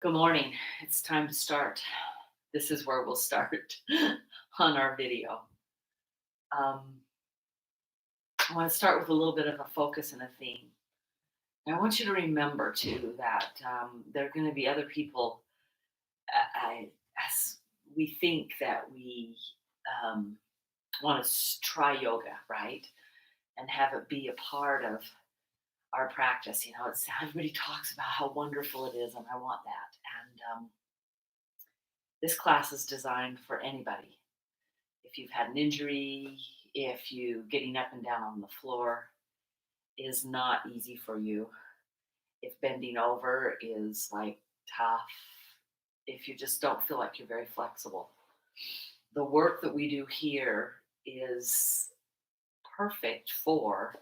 Good morning. It's time to start. This is where we'll start on our video. Um, I want to start with a little bit of a focus and a theme. And I want you to remember, too, that there are going to be other people. As we think that we um, want to try yoga, right? And have it be a part of our practice. Everybody talks about how wonderful it is, and I want that. And this class is designed for anybody. If you've had an injury, if you getting up and down on the floor is not easy for you, if bending over is like tough, if you just don't feel like you're very flexible, the work that we do here is perfect for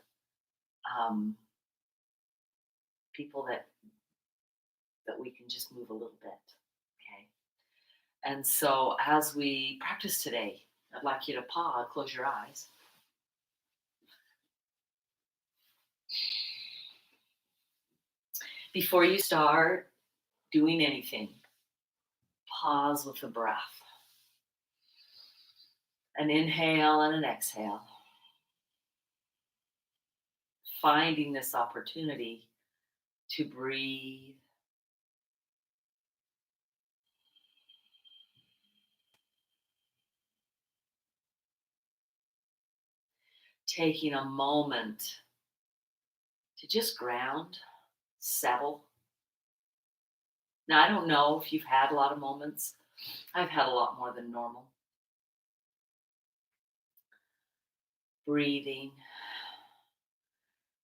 um, people that we can just move a little bit. Okay, and so as we practice today, I'd like you to pause, close your eyes. Before you start doing anything, pause with the breath. An inhale and an exhale. Finding this opportunity to breathe. Taking a moment to just ground, settle. Now, I don't know if you've had a lot of moments. I've had a lot more than normal. Breathing.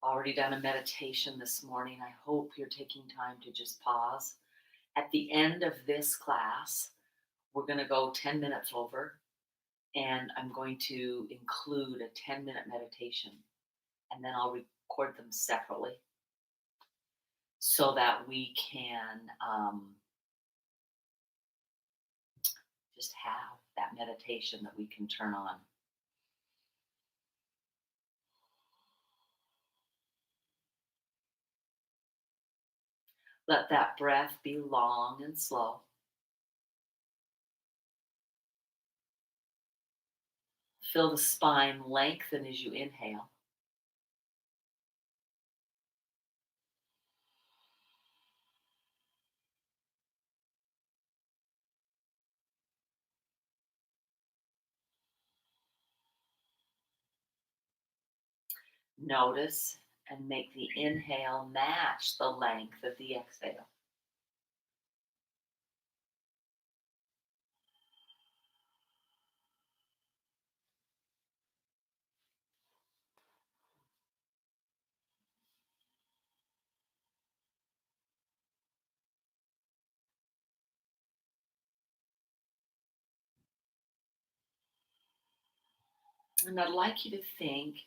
Already done a meditation this morning. I hope you're taking time to just pause. At the end of this class, we're going to go 10 minutes over, and I'm going to include a 10-minute meditation, and then I'll record them separately so that we can just have that meditation that we can turn on. Let that breath be long and slow. Feel the spine lengthen as you inhale. Notice and make the inhale match the length of the exhale. And I'd like you to think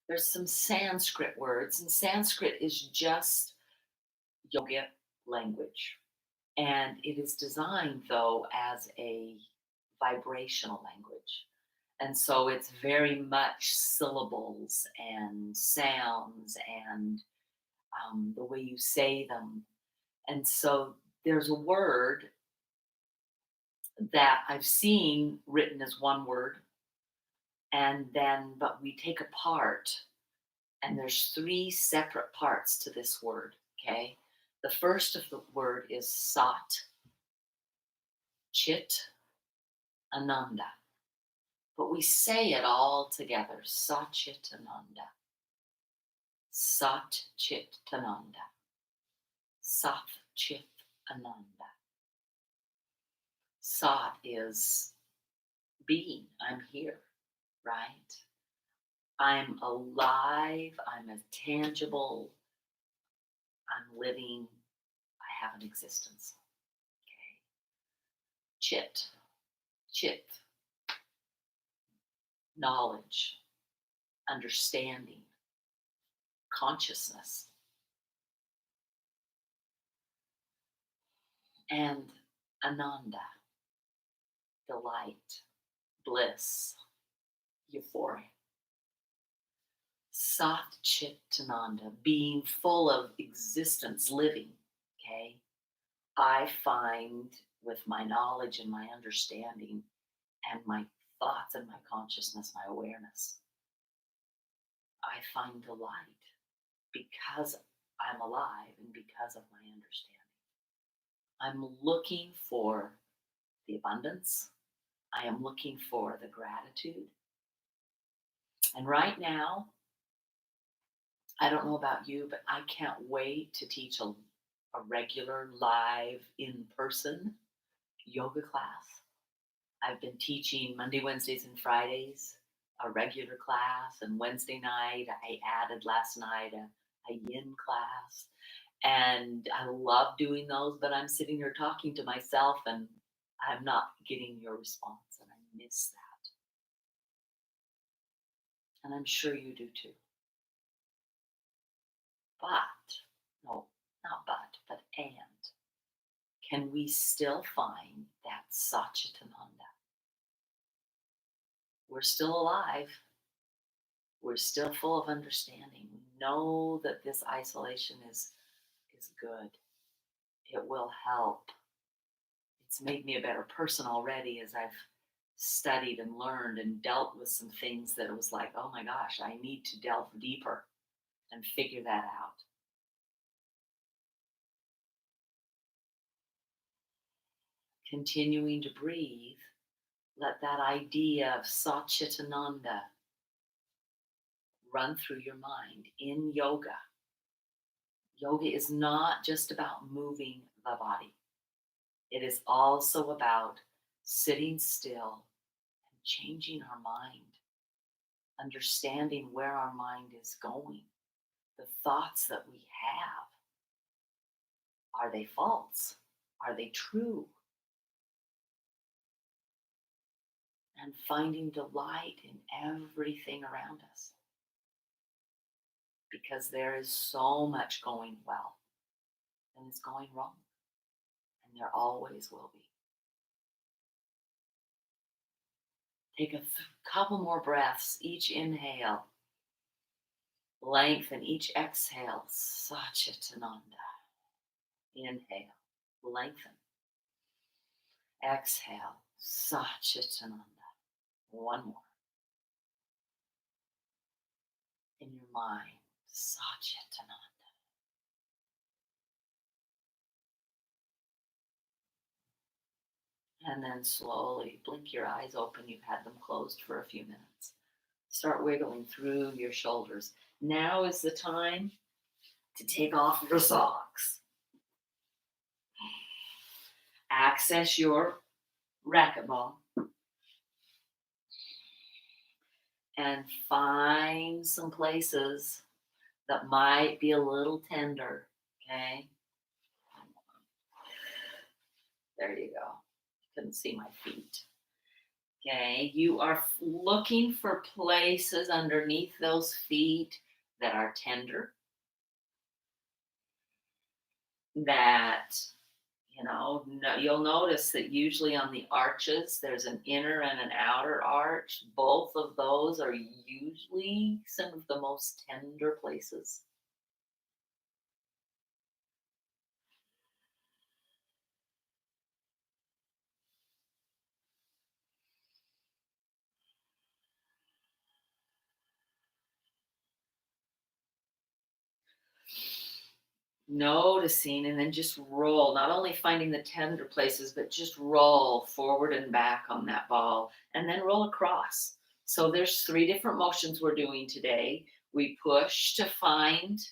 there's some Sanskrit words, and Sanskrit is just yogic language. And it is designed, though, as a vibrational language. And so it's very much syllables and sounds and the way you say them. And so there's a word that I've seen written as one word, but we take apart, and there's three separate parts to this word. Okay. The first of the word is Sat, Chit, Ananda. But we say it all together. Satchitananda. Sat Chit Ananda. Sat Chit Ananda. Sat is being. I'm here, right? I'm alive. I'm a tangible. I'm living. I have an existence. Okay. Chit. Chit. Knowledge. Understanding. Consciousness. And Ananda. Delight. Bliss. Euphoria. Sat Chit Ananda, being full of existence, living. Okay. I find with my knowledge and my understanding and my thoughts and my consciousness, my awareness, I find delight because I'm alive and because of my understanding. I'm looking for the abundance. I am looking for the gratitude. And right now, I don't know about you, but I can't wait to teach a regular live in person yoga class. I've been teaching Monday, Wednesdays, and Fridays, a regular class, and Wednesday night, I added last night a yin class. And I love doing those, but I'm sitting here talking to myself and I'm not getting your response, and I miss that. And I'm sure you do too. But, no, not but and. Can we still find that Satchitananda? We're still alive. We're still full of understanding. We know that this isolation is good. It will help. It's made me a better person already as I've studied and learned and dealt with some things that it was like, oh my gosh, I need to delve deeper and figure that out. Continuing to breathe, let that idea of Satchitananda run through your mind in yoga. Yoga is not just about moving the body. It is also about sitting still and changing our mind, understanding where our mind is going, the thoughts that we have. Are they false? Are they true? And finding delight in everything around us. Because there is so much going well and it's going wrong. And there always will be. Take a couple more breaths, each inhale. Lengthen each exhale. Satchitananda. Inhale. Lengthen. Exhale. Satchitananda. One more. In your mind. Satchitananda. And then slowly blink your eyes open. You've had them closed for a few minutes. Start wiggling through your shoulders. Now is the time to take off your socks. Access your racquetball and find some places that might be a little tender. Okay. There you go. Couldn't see my feet. Okay. You are looking for places underneath those feet that are tender, that you'll notice that usually on the arches there's an inner and an outer arch. Both of those are usually some of the most tender places. Noticing, and then just roll, not only finding the tender places, but just roll forward and back on that ball and then roll across. So there's 3 different motions we're doing today. We push to find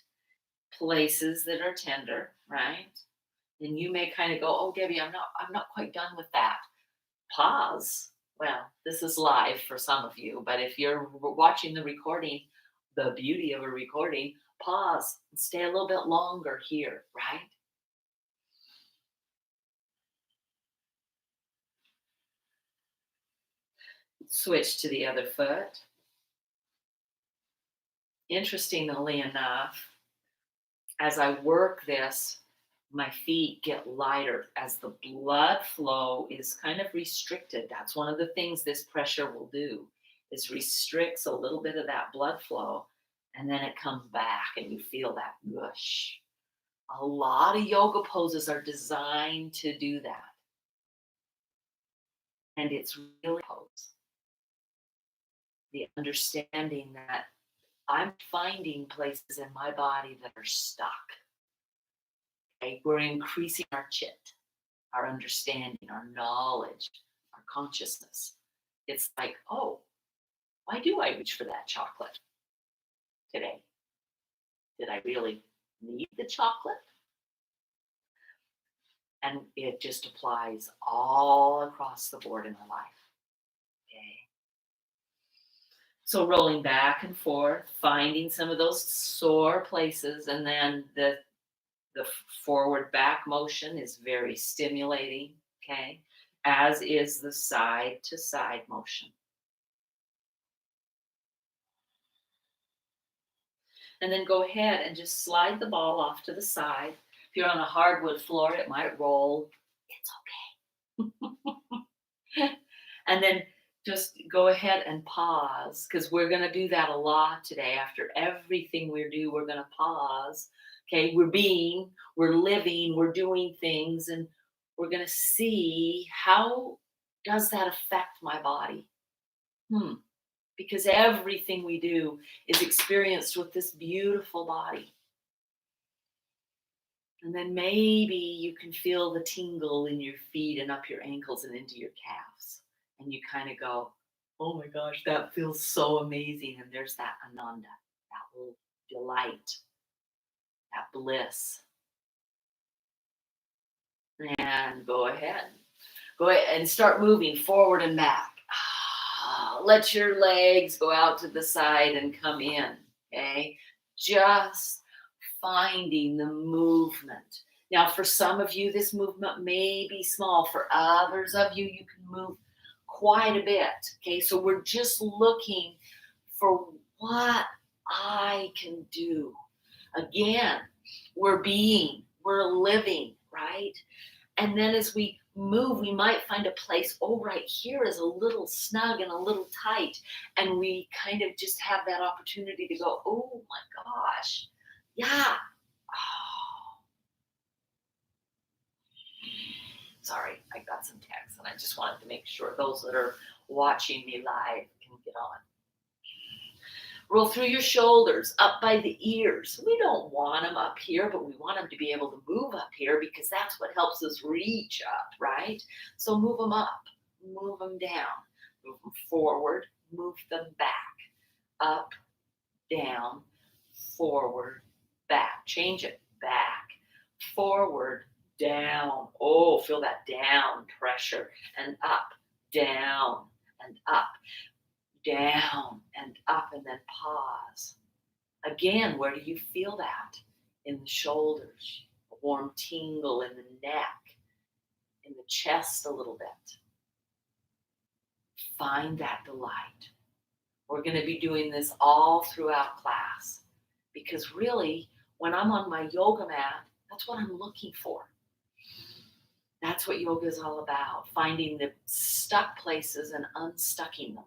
places that are tender, right? And you may kind of go, oh Debbie, I'm not quite done with that. Pause. Well, this is live for some of you, but if you're watching the recording, the beauty of a recording, pause and stay a little bit longer here, right? Switch to the other foot. Interestingly enough, as I work this, my feet get lighter as the blood flow is kind of restricted. That's one of the things this pressure will do, is restricts a little bit of that blood flow, and then it comes back and you feel that gush A lot of yoga poses are designed to do that. And it's really pose. The understanding that I'm finding places in my body that are stuck. Okay? We're increasing our chit, our understanding, our knowledge, our consciousness. It's like, oh, why do I reach for that chocolate today? Did I really need the chocolate? And it just applies all across the board in our life. Okay. So rolling back and forth, finding some of those sore places, and then the forward back motion is very stimulating, okay? As is the side to side motion. And then go ahead and just slide the ball off to the side. If you're on a hardwood floor, it might roll. It's okay. And then just go ahead and pause, because we're going to do that a lot today. After everything we do, we're going to pause. Okay, we're living, we're doing things, and we're going to see, how does that affect my body? Because everything we do is experienced with this beautiful body. And then maybe you can feel the tingle in your feet and up your ankles and into your calves. And you kind of go, oh my gosh, that feels so amazing. And there's that ananda, that little delight, that bliss. And go ahead. Go ahead and start moving forward and back. Let your legs go out to the side and come in. Okay. Just finding the movement. Now, for some of you, this movement may be small. For others of you, you can move quite a bit. Okay. So we're just looking for what I can do. Again, we're living, right? And then as we move, we might find a place, oh, right here is a little snug and a little tight. And we kind of just have that opportunity to go, oh my gosh, yeah. Oh. Sorry, I got some text and I just wanted to make sure those that are watching me live can get on. Roll through your shoulders, up by the ears. We don't want them up here, but we want them to be able to move up here, because that's what helps us reach up, right? So move them up, move them down, move them forward, move them back, up, down, forward, back. Change it, back, forward, down. Oh, feel that down pressure, and up, down, and up. Down and up, and then pause. Again, where do you feel that? In the shoulders, a warm tingle in the neck, in the chest a little bit. Find that delight. We're going to be doing this all throughout class, because really, when I'm on my yoga mat, that's what I'm looking for. That's what yoga is all about, finding the stuck places and unstucking them.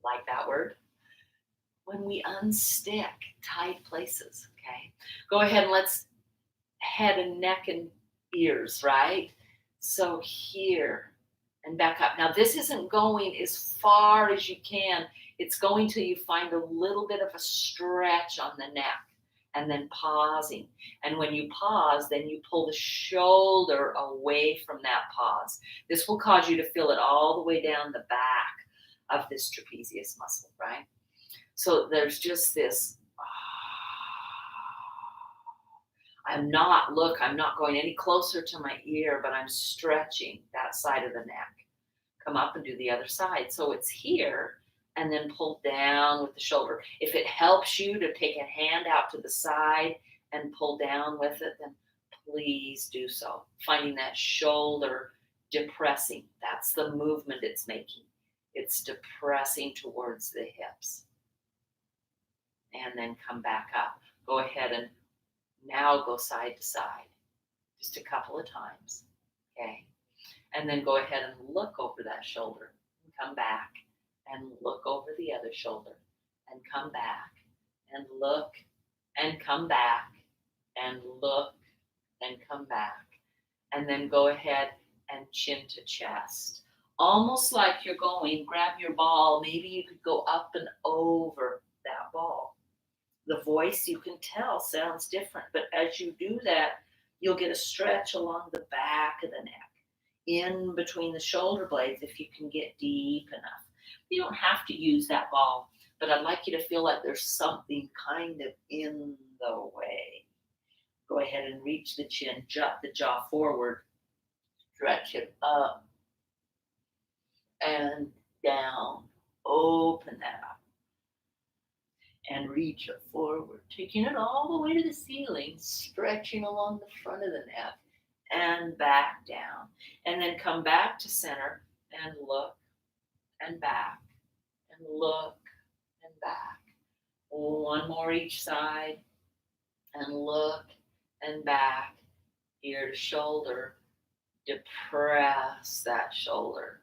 Like that word. When we unstick tight places, okay? Go ahead and let's head and neck and ears, right? So here and back up. Now this isn't going as far as you can. It's going till you find a little bit of a stretch on the neck, and then pausing. And when you pause, then you pull the shoulder away from that pause. This will cause you to feel it all the way down the back of this trapezius muscle, right? So there's just this, I'm not going any closer to my ear, but I'm stretching that side of the neck. Come up and do the other side. So it's here, and then pull down with the shoulder. If it helps you to take a hand out to the side and pull down with it, then please do so. Finding that shoulder depressing. That's the movement it's making. It's depressing towards the hips. And then come back up. Go ahead and now go side to side. Just a couple of times. Okay. And then go ahead and look over that shoulder. And come back and look over the other shoulder. And come back and look and come back and look and come back. And then go ahead and chin to chest. Almost like you're going, grab your ball. Maybe you could go up and over that ball. The voice, you can tell, sounds different. But as you do that, you'll get a stretch along the back of the neck, in between the shoulder blades if you can get deep enough. You don't have to use that ball, but I'd like you to feel like there's something kind of in the way. Go ahead and reach the chin, jut the jaw forward, stretch it up and down. Open that up and reach it forward, taking it all the way to the ceiling, stretching along the front of the neck and back down. And then come back to center and look and back and look and back. One more each side and look and back, ear to shoulder. Depress that shoulder.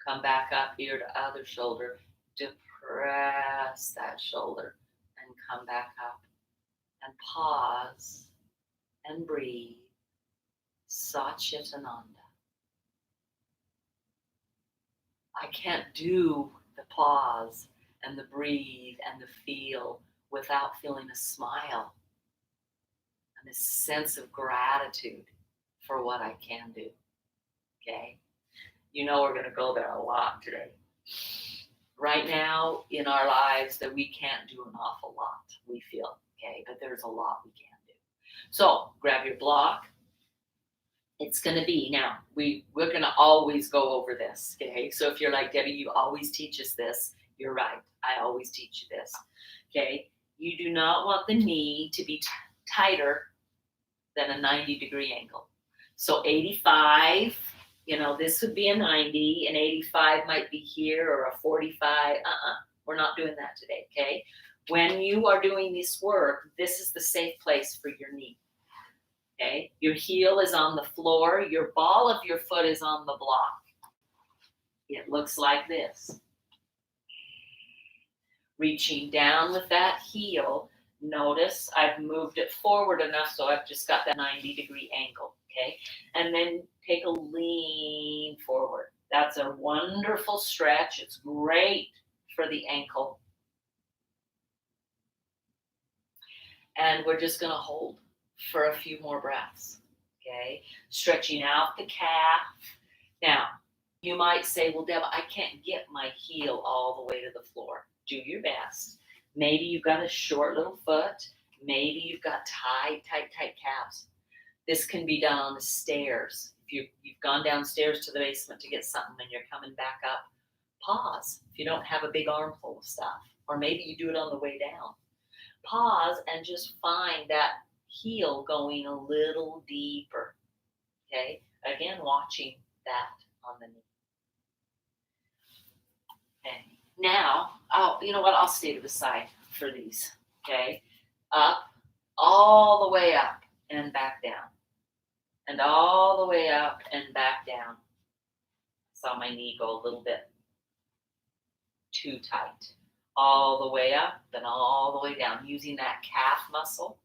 Come back up, ear to other shoulder. Depress that shoulder and come back up and pause and breathe. Satchitananda. I can't do the pause and the breathe and the feel without feeling a smile and this sense of gratitude for what I can do. Okay? You know we're going to go there a lot today. Right now in our lives that we can't do an awful lot, we feel, okay? But there's a lot we can do. So grab your block. It's going to be, now, we're going to always go over this, okay? So if you're like, Debbie, you always teach us this, you're right. I always teach you this, okay? You do not want the knee to be tighter than a 90-degree angle. So 85, this would be a 90, and 85 might be here, or a 45. We're not doing that today, okay? When you are doing this work, this is the safe place for your knee. Okay, your heel is on the floor, your ball of your foot is on the block. It looks like this. Reaching down with that heel, notice I've moved it forward enough so I've just got that 90-degree angle, okay? And then take a lean forward. That's a wonderful stretch. It's great for the ankle. And we're just going to hold for a few more breaths, okay? Stretching out the calf. Now, you might say, well, Deb, I can't get my heel all the way to the floor. Do your best. Maybe you've got a short little foot. Maybe you've got tight calves. This can be done on the stairs. If you've gone downstairs to the basement to get something and you're coming back up, pause if you don't have a big armful of stuff. Or maybe you do it on the way down. Pause and just find that heel going a little deeper, okay? Again, watching that on the knee. Okay, now, you know what? I'll stay to the side for these, okay? Up, all the way up and back down. And all the way up and back down. Saw my knee go a little bit too tight. All the way up and all the way down, using that calf muscle.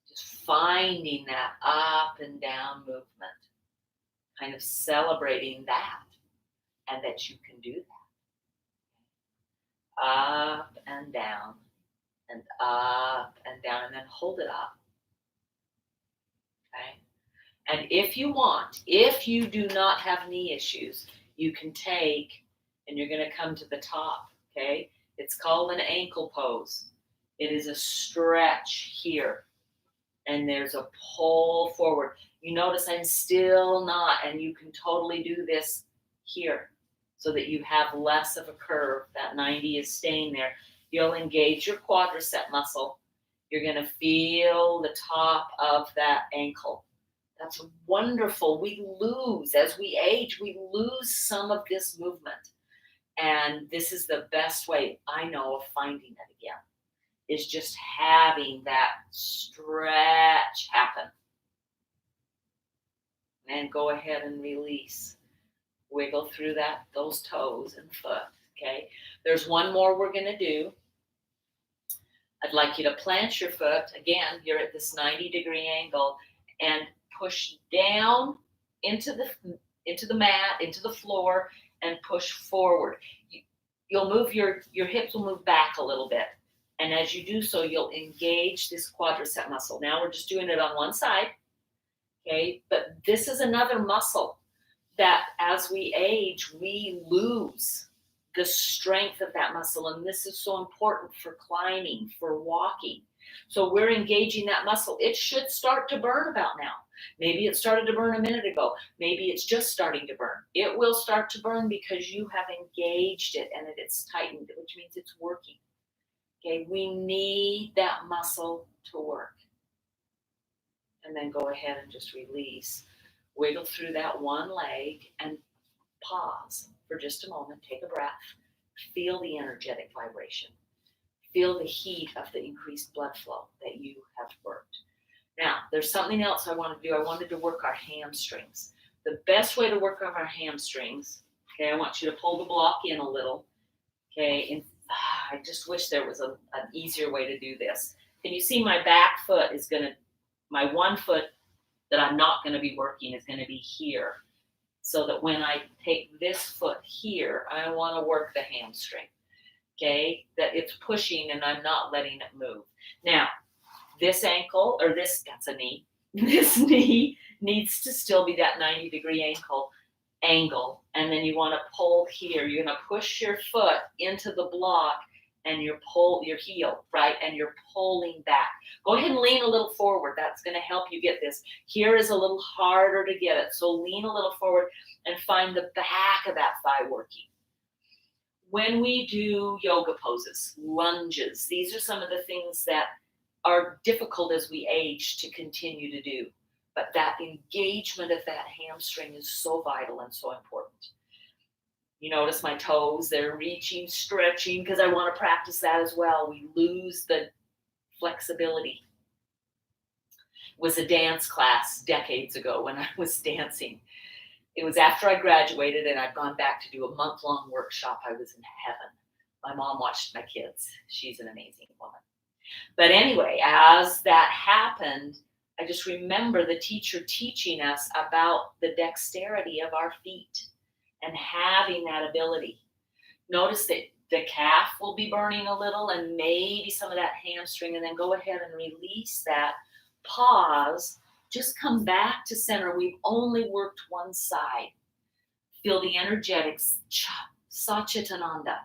Just finding that up and down movement, kind of celebrating that, and that you can do that. Up and down, and up and down, and then hold it up. Okay? And if you want, if you do not have knee issues, you can take, and you're going to come to the top, okay? It's called an ankle pose. It is a stretch here. And there's a pull forward. You notice I'm still not, and you can totally do this here so that you have less of a curve. That 90 is staying there. You'll engage your quadricep muscle. You're going to feel the top of that ankle. That's wonderful. We lose, as we age, we lose some of this movement. And this is the best way I know of finding it again. Is just having that stretch happen. And go ahead and release. Wiggle through those toes and foot, okay? There's one more we're going to do. I'd like you to plant your foot. Again, you're at this 90-degree angle and push down into the mat, into the floor, and push forward. You'll move your hips will move back a little bit. And as you do so, you'll engage this quadricep muscle. Now we're just doing it on one side, okay? But this is another muscle that as we age, we lose the strength of that muscle. And this is so important for climbing, for walking. So we're engaging that muscle. It should start to burn about now. Maybe it started to burn a minute ago. Maybe it's just starting to burn. It will start to burn because you have engaged it and it's tightened, which means it's working. Okay, we need that muscle to work. And then go ahead and just release. Wiggle through that one leg and pause for just a moment. Take a breath. Feel the energetic vibration. Feel the heat of the increased blood flow that you have worked. Now, there's something else I want to do. I wanted to work our hamstrings. The best way to work on our hamstrings, okay, I want you to pull the block in a little, okay, and I just wish there was an easier way to do this. Can you see my back foot is going to, my one foot that I'm not going to be working is going to be here. So that when I take this foot here, I want to work the hamstring, okay, that it's pushing and I'm not letting it move. Now, this ankle, or that's a knee, this knee needs to still be that 90-degree angle. And then you want to pull here. You're going to push your foot into the block and you pull your heel, right? And you're pulling back. Go ahead and lean a little forward. That's going to help you get this. Here is a little harder to get it. So lean a little forward and find the back of that thigh working. When we do yoga poses, lunges, these are some of the things that are difficult as we age to continue to do. But that engagement of that hamstring is so vital and so important. You notice my toes, they're reaching, stretching, because I want to practice that as well. We lose the flexibility. It was a dance class decades ago when I was dancing. It was after I graduated and I'd gone back to do a month-long workshop. I was in heaven. My mom watched my kids. She's an amazing woman. But anyway, as that happened, I just remember the teacher teaching us about the dexterity of our feet and having that ability. Notice that the calf will be burning a little and maybe some of that hamstring, and then go ahead and release that. Pause, just come back to center. We've only worked one side. Feel the energetics, Satchitananda,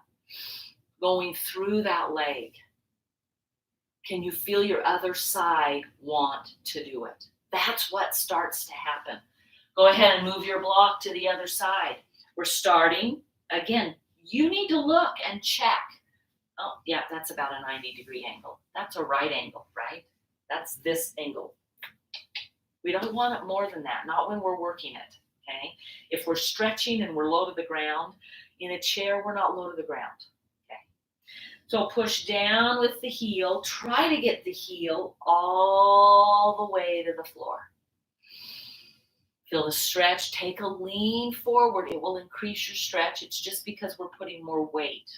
going through that leg. Can you feel your other side want to do it? That's what starts to happen. Go ahead and move your block to the other side. We're starting. Again, you need to look and check. Oh, yeah, that's about a 90-degree angle. That's a right angle, right? That's this angle. We don't want it more than that, not when we're working it, okay? If we're stretching and we're low to the ground, in a chair, we're not low to the ground. So push down with the heel. Try to get the heel all the way to the floor. Feel the stretch. Take a lean forward. It will increase your stretch. It's just because we're putting more weight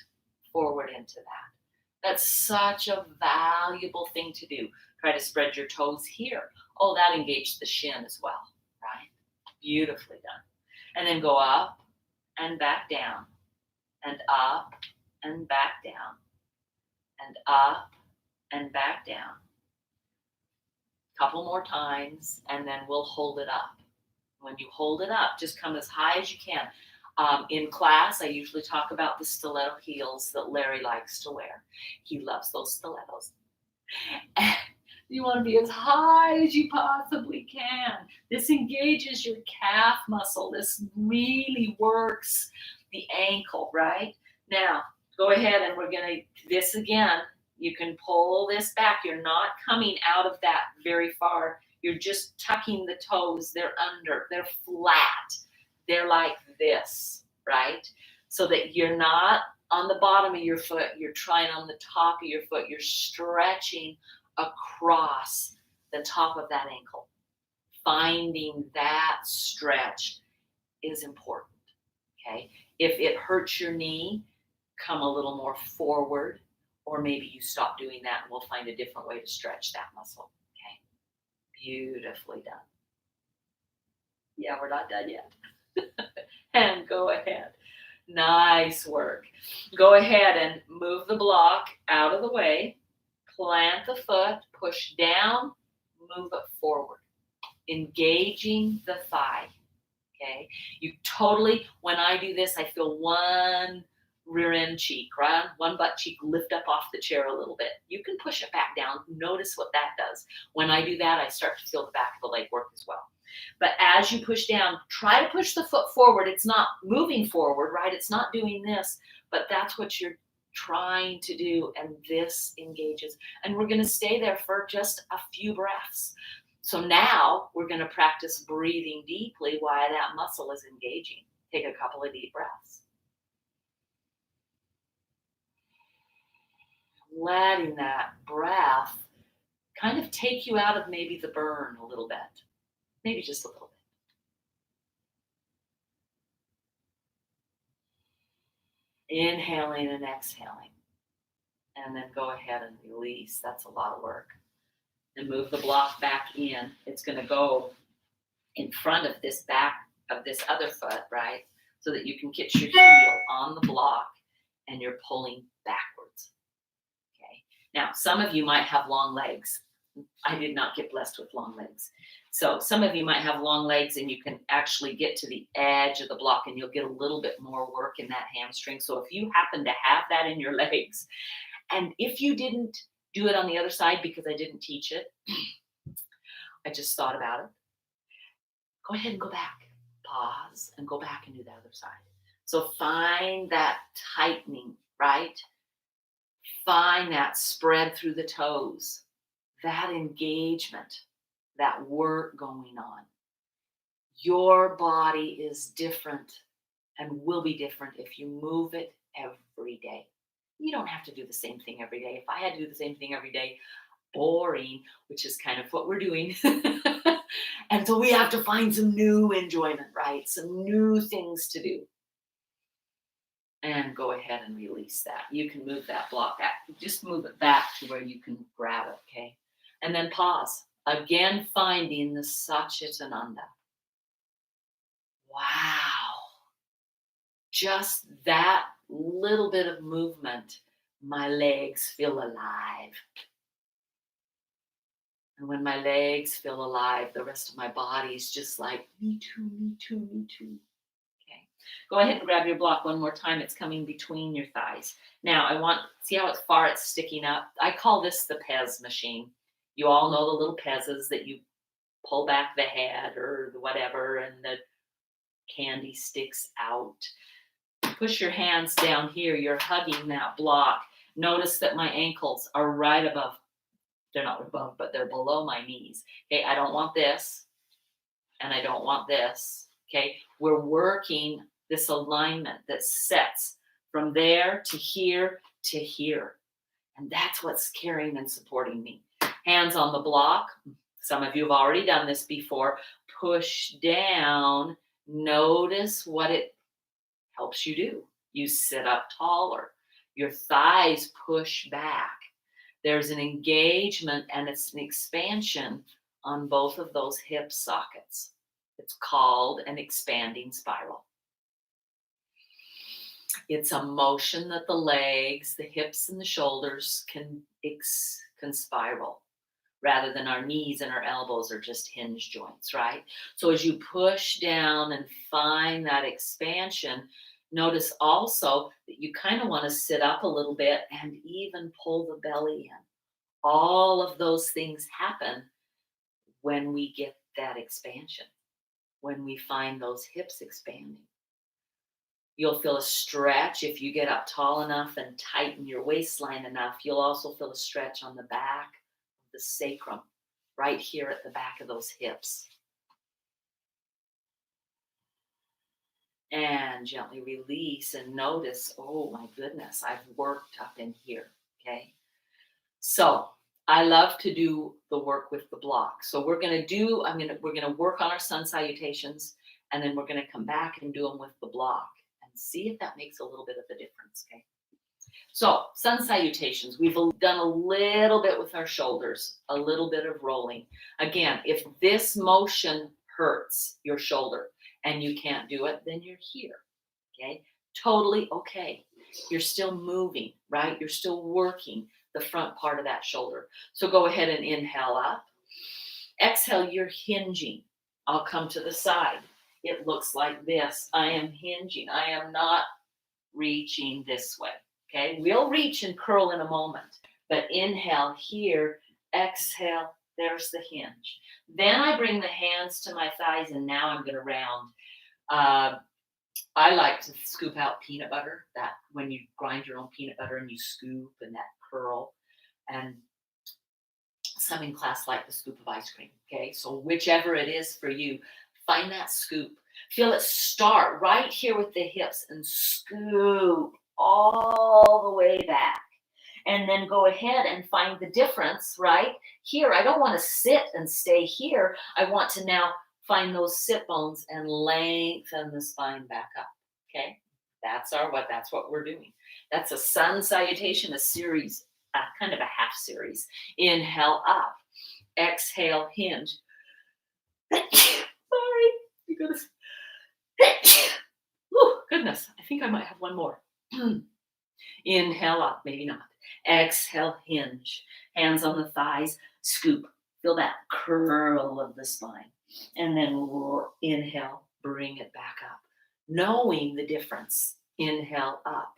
forward into that. That's such a valuable thing to do. Try to spread your toes here. Oh, that engaged the shin as well, right? Beautifully done. And then go up and back down, and up and back down, and up and back down. Couple more times, and then we'll hold it up. When you hold it up, just come as high as you can. In class, I usually talk about the stiletto heels that Larry likes to wear. He loves those stilettos. And you want to be as high as you possibly can. This engages your calf muscle. This really works the ankle, right? Now, go ahead and we're going to, this again, you can pull this back. You're not coming out of that very far. You're just tucking the toes. They're under. They're flat. They're like this, right? So that you're not on the bottom of your foot. You're trying on the top of your foot. You're stretching across the top of that ankle. Finding that stretch is important, okay? If it hurts your knee, come a little more forward Or maybe you stop doing that and we'll find a different way to stretch that muscle. Okay. Beautifully done. Yeah, we're not done yet. And go ahead. Nice work. Go ahead and move the block out of the way. Plant the foot, push down, move it forward. Engaging the thigh. Okay. You totally, when I do this, I feel one rear end cheek, right? One butt cheek lift up off the chair a little bit. You can push it back down. Notice what that does. When I do that, I start to feel the back of the leg work as well. But as you push down, try to push the foot forward. It's not moving forward, right? It's not doing this, but that's what you're trying to do. And this engages. And we're going to stay there for just a few breaths. So now we're going to practice breathing deeply while that muscle is engaging. Take a couple of deep breaths. Letting that breath kind of take you out of maybe the burn a little bit. Maybe just a little bit. Inhaling and exhaling. And then go ahead and release. That's a lot of work. And move the block back in. It's going to go in front of this back of this other foot, right? So that you can get your heel on the block and you're pulling backwards. Okay. Now, some of you might have long legs. I did not get blessed with long legs. So some of you might have long legs and you can actually get to the edge of the block and you'll get a little bit more work in that hamstring. So if you happen to have that in your legs, and if you didn't do it on the other side because I didn't teach it, I just thought about it. Go ahead and go back. Pause and go back and do the other side. So find that tightening, right? Find that spread through the toes, that engagement, that work going on. Your body is different and will be different if you move it every day. You don't have to do the same thing every day. If I had to do the same thing every day, boring, which is kind of what we're doing. And so we have to find some new enjoyment, right? Some new things to do. And go ahead and release that. You can move that block back. Just move it back to where you can grab it, okay? And then pause. Again, finding the Satchitananda. Wow. Just that little bit of movement, my legs feel alive. And when my legs feel alive, the rest of my body is just like, me too, me too, me too. Okay. Go ahead and grab your block one more time. It's coming between your thighs. Now, see how far it's sticking up? I call this the Pez machine. You all know the little Pez's that you pull back the head or whatever, and the candy sticks out. Push your hands down here. You're hugging that block. Notice that my ankles are right above. They're not above, but they're below my knees. Okay, I don't want this, and I don't want this. Okay, we're working this alignment that sets from there to here to here. And that's what's carrying and supporting me. Hands on the block. Some of you have already done this before. Push down. Notice what it helps you do. You sit up taller. Your thighs push back. There's an engagement and it's an expansion on both of those hip sockets. It's called an expanding spiral. It's a motion that the legs, the hips, and the shoulders can spiral, rather than our knees and our elbows are just hinge joints, right? So as you push down and find that expansion, notice also that you kind of want to sit up a little bit and even pull the belly in. All of those things happen when we get that expansion, when we find those hips expanding. You'll feel a stretch if you get up tall enough and tighten your waistline enough. You'll also feel a stretch on the back of the sacrum, right here at the back of those hips. And gently release and notice, oh my goodness, I've worked up in here, okay? So I love to do the work with the block. So we're gonna work on our sun salutations, and then we're gonna come back and do them with the block and see if that makes a little bit of a difference, okay? So sun salutations, we've done a little bit with our shoulders, a little bit of rolling. Again, if this motion hurts your shoulder and you can't do it, then you're here, okay? Totally okay. You're still moving, right? You're still working the front part of that shoulder. So go ahead and inhale up. Exhale, you're hinging. I'll come to the side. It looks like this. I am hinging. I am not reaching this way. Okay, we'll reach and curl in a moment, but inhale here, exhale, there's the hinge. Then I bring the hands to my thighs, and now I'm going to round. I like to scoop out peanut butter, that when you grind your own peanut butter and you scoop and that curl. And some in class like the scoop of ice cream. Okay, so whichever it is for you, find that scoop. Feel it start right here with the hips and scoop all the way back. And then go ahead and find the difference right here. I don't want to sit and stay here. I want to now find those sit bones and lengthen the spine back up. Okay, that's what we're doing. That's a sun salutation, a series, kind of a half series. Inhale up, exhale hinge. Sorry, you gotta. Oh goodness, I think I might have one more. Inhale up, maybe not. Exhale hinge. Hands on the thighs, scoop. Feel that curl of the spine. And then inhale, bring it back up. Knowing the difference. Inhale up.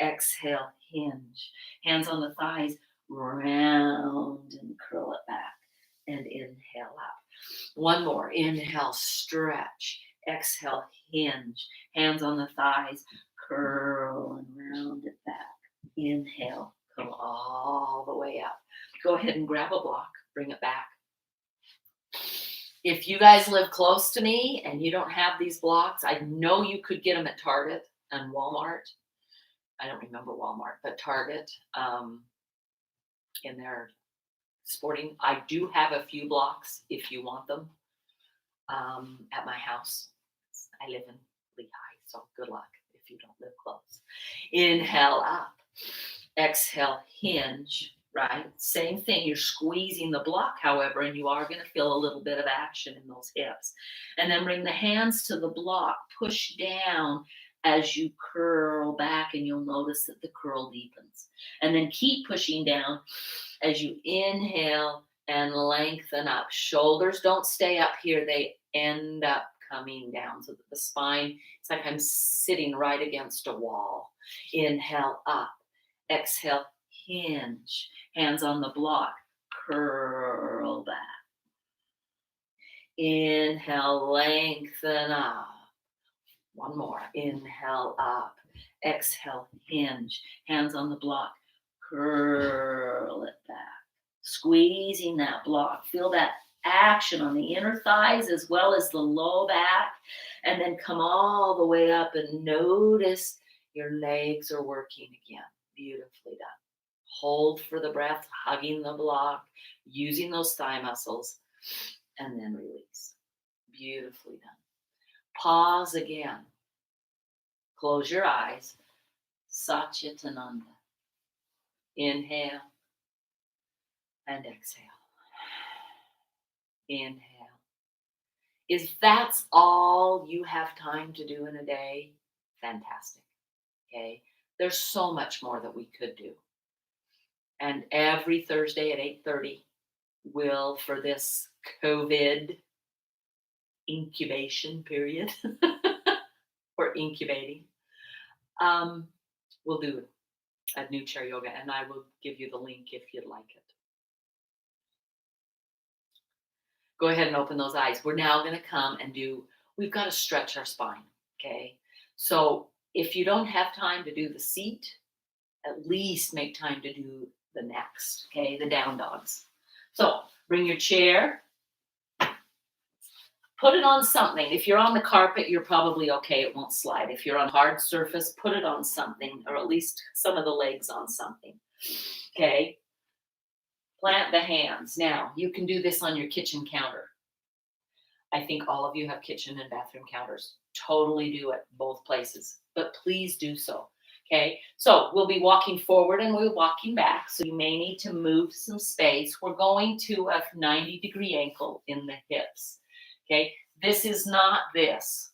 Exhale, hinge. Hands on the thighs, round and curl it back. And inhale up. One more. Inhale, stretch. Exhale, hinge. Hands on the thighs, curl and round it back. Inhale, come all the way up. Go ahead and grab a block, bring it back. If you guys live close to me and you don't have these blocks, I know you could get them at Target and Walmart. I don't remember Walmart, but Target, in their sporting. I do have a few blocks if you want them, at my house. I live in Lehigh, so good luck if you don't live close. Inhale up, exhale hinge, right? Same thing, you're squeezing the block, however, and you are going to feel a little bit of action in those hips. And then bring the hands to the block, push down as you curl back, and you'll notice that the curl deepens. And then keep pushing down as you inhale and lengthen up. Shoulders don't stay up here, they end up coming down so that the spine, it's like I'm sitting right against a wall. Inhale up, exhale hinge, hands on the block, curl back. Inhale, lengthen up. One more. Inhale up, exhale hinge, hands on the block, curl it back. Squeezing that block. Feel that action on the inner thighs as well as the low back. And then come all the way up and notice your legs are working again. Beautifully done. Hold for the breath, hugging the block, using those thigh muscles, and then release. Beautifully done. Pause again. Close your eyes. Satchitananda. Inhale and exhale. Inhale. If that's all you have time to do in a day, fantastic. Okay? There's so much more that we could do. And every Thursday at 8:30 will, for this COVID incubation period, or incubating, we'll do a new chair yoga, and I will give you the link if you'd like it. Go ahead and open those eyes. We're now going to come and we've got to stretch our spine, okay? So if you don't have time to do the seat, at least make time to do the next, okay? The down dogs. So bring your chair, put it on something. If you're on the carpet, you're probably okay. It won't slide. If you're on hard surface, put it on something, or at least some of the legs on something, okay? Plant the hands. Now, you can do this on your kitchen counter. I think all of you have kitchen and bathroom counters. Totally do it, both places. But please do so. Okay, so we'll be walking forward and we're walking back. So you may need to move some space. We're going to a 90-degree ankle in the hips. Okay, this is not this.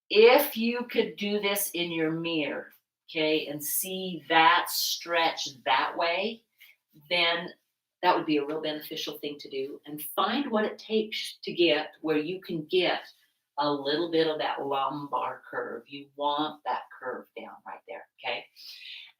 If you could do this in your mirror, okay, and see that stretch that way, then that would be a real beneficial thing to do. And find what it takes to get where you can get a little bit of that lumbar curve. You want that curve down right there, okay?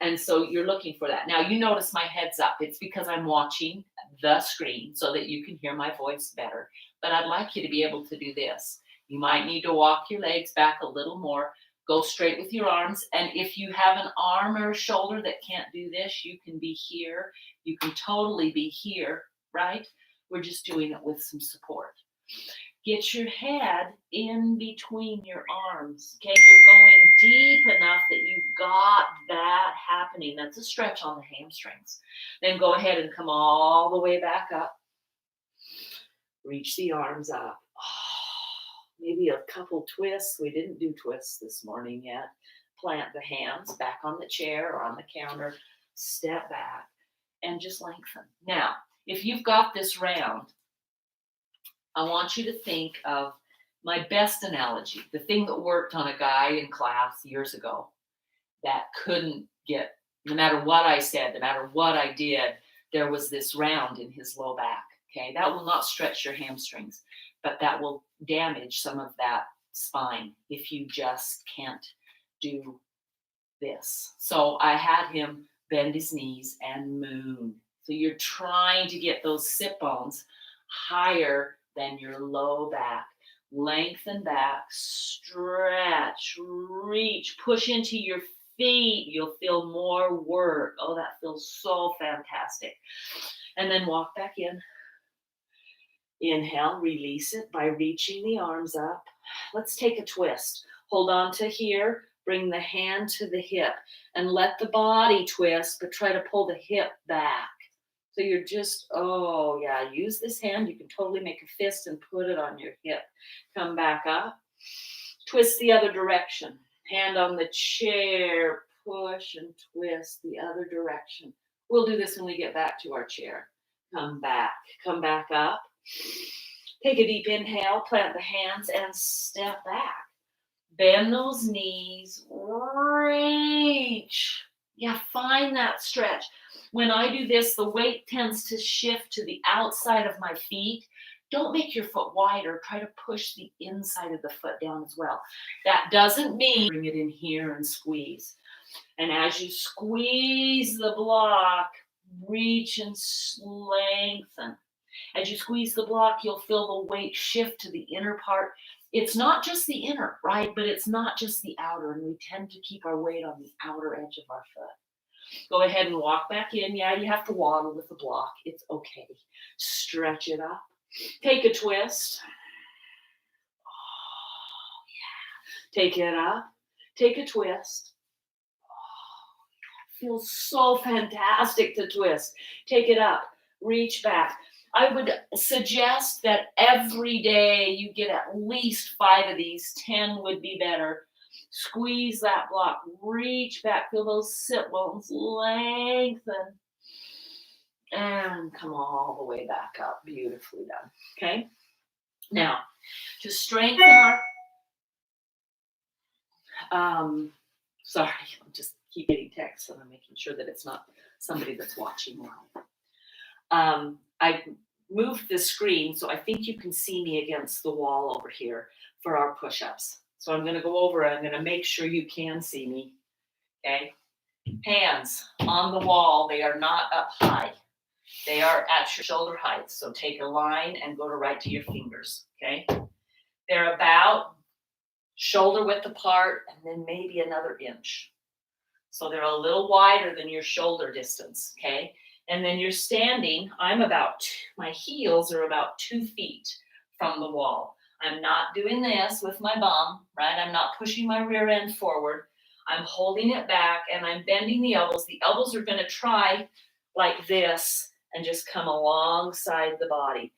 And so you're looking for that. Now you notice my head's up. It's because I'm watching the screen so that you can hear my voice better. But I'd like you to be able to do this. You might need to walk your legs back a little more. Go straight with your arms. And if you have an arm or a shoulder that can't do this, you can be here. You can totally be here, right? We're just doing it with some support. Get your head in between your arms. Okay, you're going deep enough that you've got that happening. That's a stretch on the hamstrings. Then go ahead and come all the way back up. Reach the arms up. Maybe a couple twists. We didn't do twists this morning yet. Plant the hands back on the chair or on the counter. Step back and just lengthen. Now, if you've got this round, I want you to think of my best analogy, the thing that worked on a guy in class years ago that couldn't get, no matter what I said, no matter what I did, there was this round in his low back. Okay, that will not stretch your hamstrings, but that will damage some of that spine if you just can't do this. So I had him bend his knees and moon. So you're trying to get those sit bones higher than your low back. Lengthen back, stretch, reach, push into your feet. You'll feel more work. Oh, that feels so fantastic. And then walk back in. Inhale, release it by reaching the arms up. Let's take a twist. Hold on to here, bring the hand to the hip, and let the body twist, but try to pull the hip back. So you're just, oh yeah, use this hand. You can totally make a fist and put it on your hip. Come back up. Twist the other direction. Hand on the chair, push and twist the other direction. We'll do this when we get back to our chair. Come back up. Take a deep inhale, plant the hands and step back. Bend those knees, reach. Yeah, find that stretch. When I do this, the weight tends to shift to the outside of my feet. Don't make your foot wider. Try to push the inside of the foot down as well. That doesn't mean bring it in here and squeeze. And as you squeeze the block, reach and lengthen. As you squeeze the block, you'll feel the weight shift to the inner part. It's not just the inner, right? But it's not just the outer. And we tend to keep our weight on the outer edge of our foot. Go ahead and walk back in. Yeah, you have to waddle with the block. It's okay. Stretch it up. Take a twist. Oh, yeah. Take it up. Take a twist. Oh, yeah. Feels so fantastic to twist. Take it up. Reach back. I would suggest that every day you get at least 5 of these. 10 would be better. Squeeze that block. Reach back. Feel those sit bones lengthen. And come all the way back up. Beautifully done. Okay? Now, to strengthen our... sorry, I just keep getting texts and I'm making sure that it's not somebody that's watching live. I moved the screen, so I think you can see me against the wall over here for our push-ups. So I'm going to go over and I'm going to make sure you can see me. Okay? Hands on the wall. They are not up high. They are at your shoulder height. So take a line and go right to your fingers. Okay? They're about shoulder width apart and then maybe another inch. So they're a little wider than your shoulder distance. Okay? And then you're standing, my heels are about 2 feet from the wall. I'm not doing this with my bum, right? I'm not pushing my rear end forward. I'm holding it back and I'm bending the elbows. The elbows are going to try like this and just come alongside the body.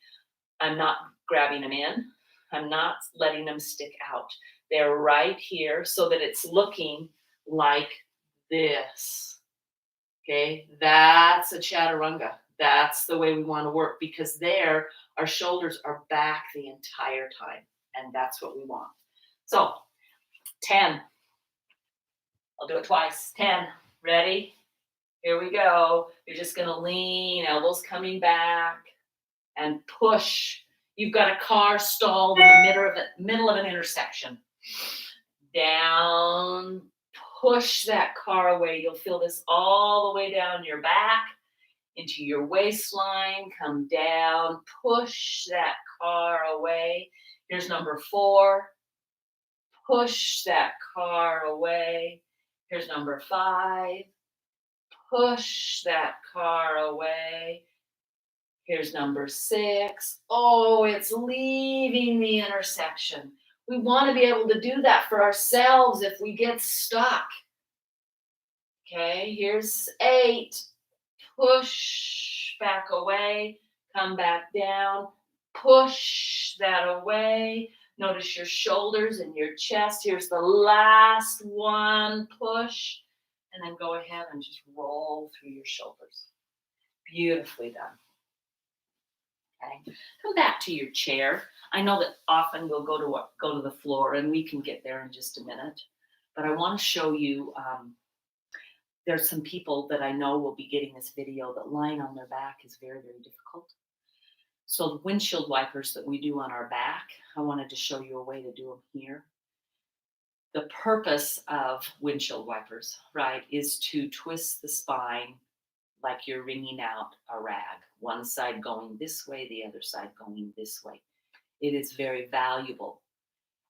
I'm not grabbing them in. I'm not letting them stick out. They're right here so that it's looking like this. Okay, that's a chaturanga. That's the way we want to work because there our shoulders are back the entire time, and that's what we want. So 10. I'll do it twice. 10. Ready? Here we go. You're just going to lean, elbows coming back, and push. You've got a car stalled in the middle of an intersection. Down, push that car away. You'll feel this all the way down your back, into your waistline. Come down, push that car away. Here's number 4. Push that car away. Here's number 5. Push that car away. Here's number 6. Oh, it's leaving the intersection. We want to be able to do that for ourselves if we get stuck. Okay, here's 8. Push back away. Come back down. Push that away. Notice your shoulders and your chest. Here's the last one. Push. And then go ahead and just roll through your shoulders. Beautifully done. Okay. Come back to your chair. I know that often we'll go to the floor, and we can get there in just a minute. But I want to show you, there's some people that I know will be getting this video that lying on their back is very, very difficult. So the windshield wipers that we do on our back, I wanted to show you a way to do them here. The purpose of windshield wipers, right, is to twist the spine like you're wringing out a rag. One side going this way, the other side going this way. It is very valuable.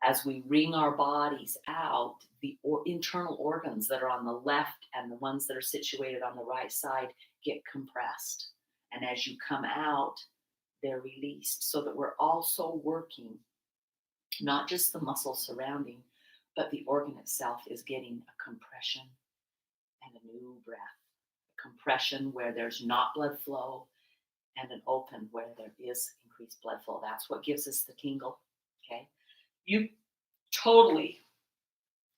As we wring our bodies out, the internal organs that are on the left and the ones that are situated on the right side get compressed. And as you come out, they're released, so that we're also working not just the muscle surrounding, but the organ itself is getting a compression and a new breath. A compression where there's not blood flow, and an open where there is increased blood flow. That's what gives us the tingle. Okay, you totally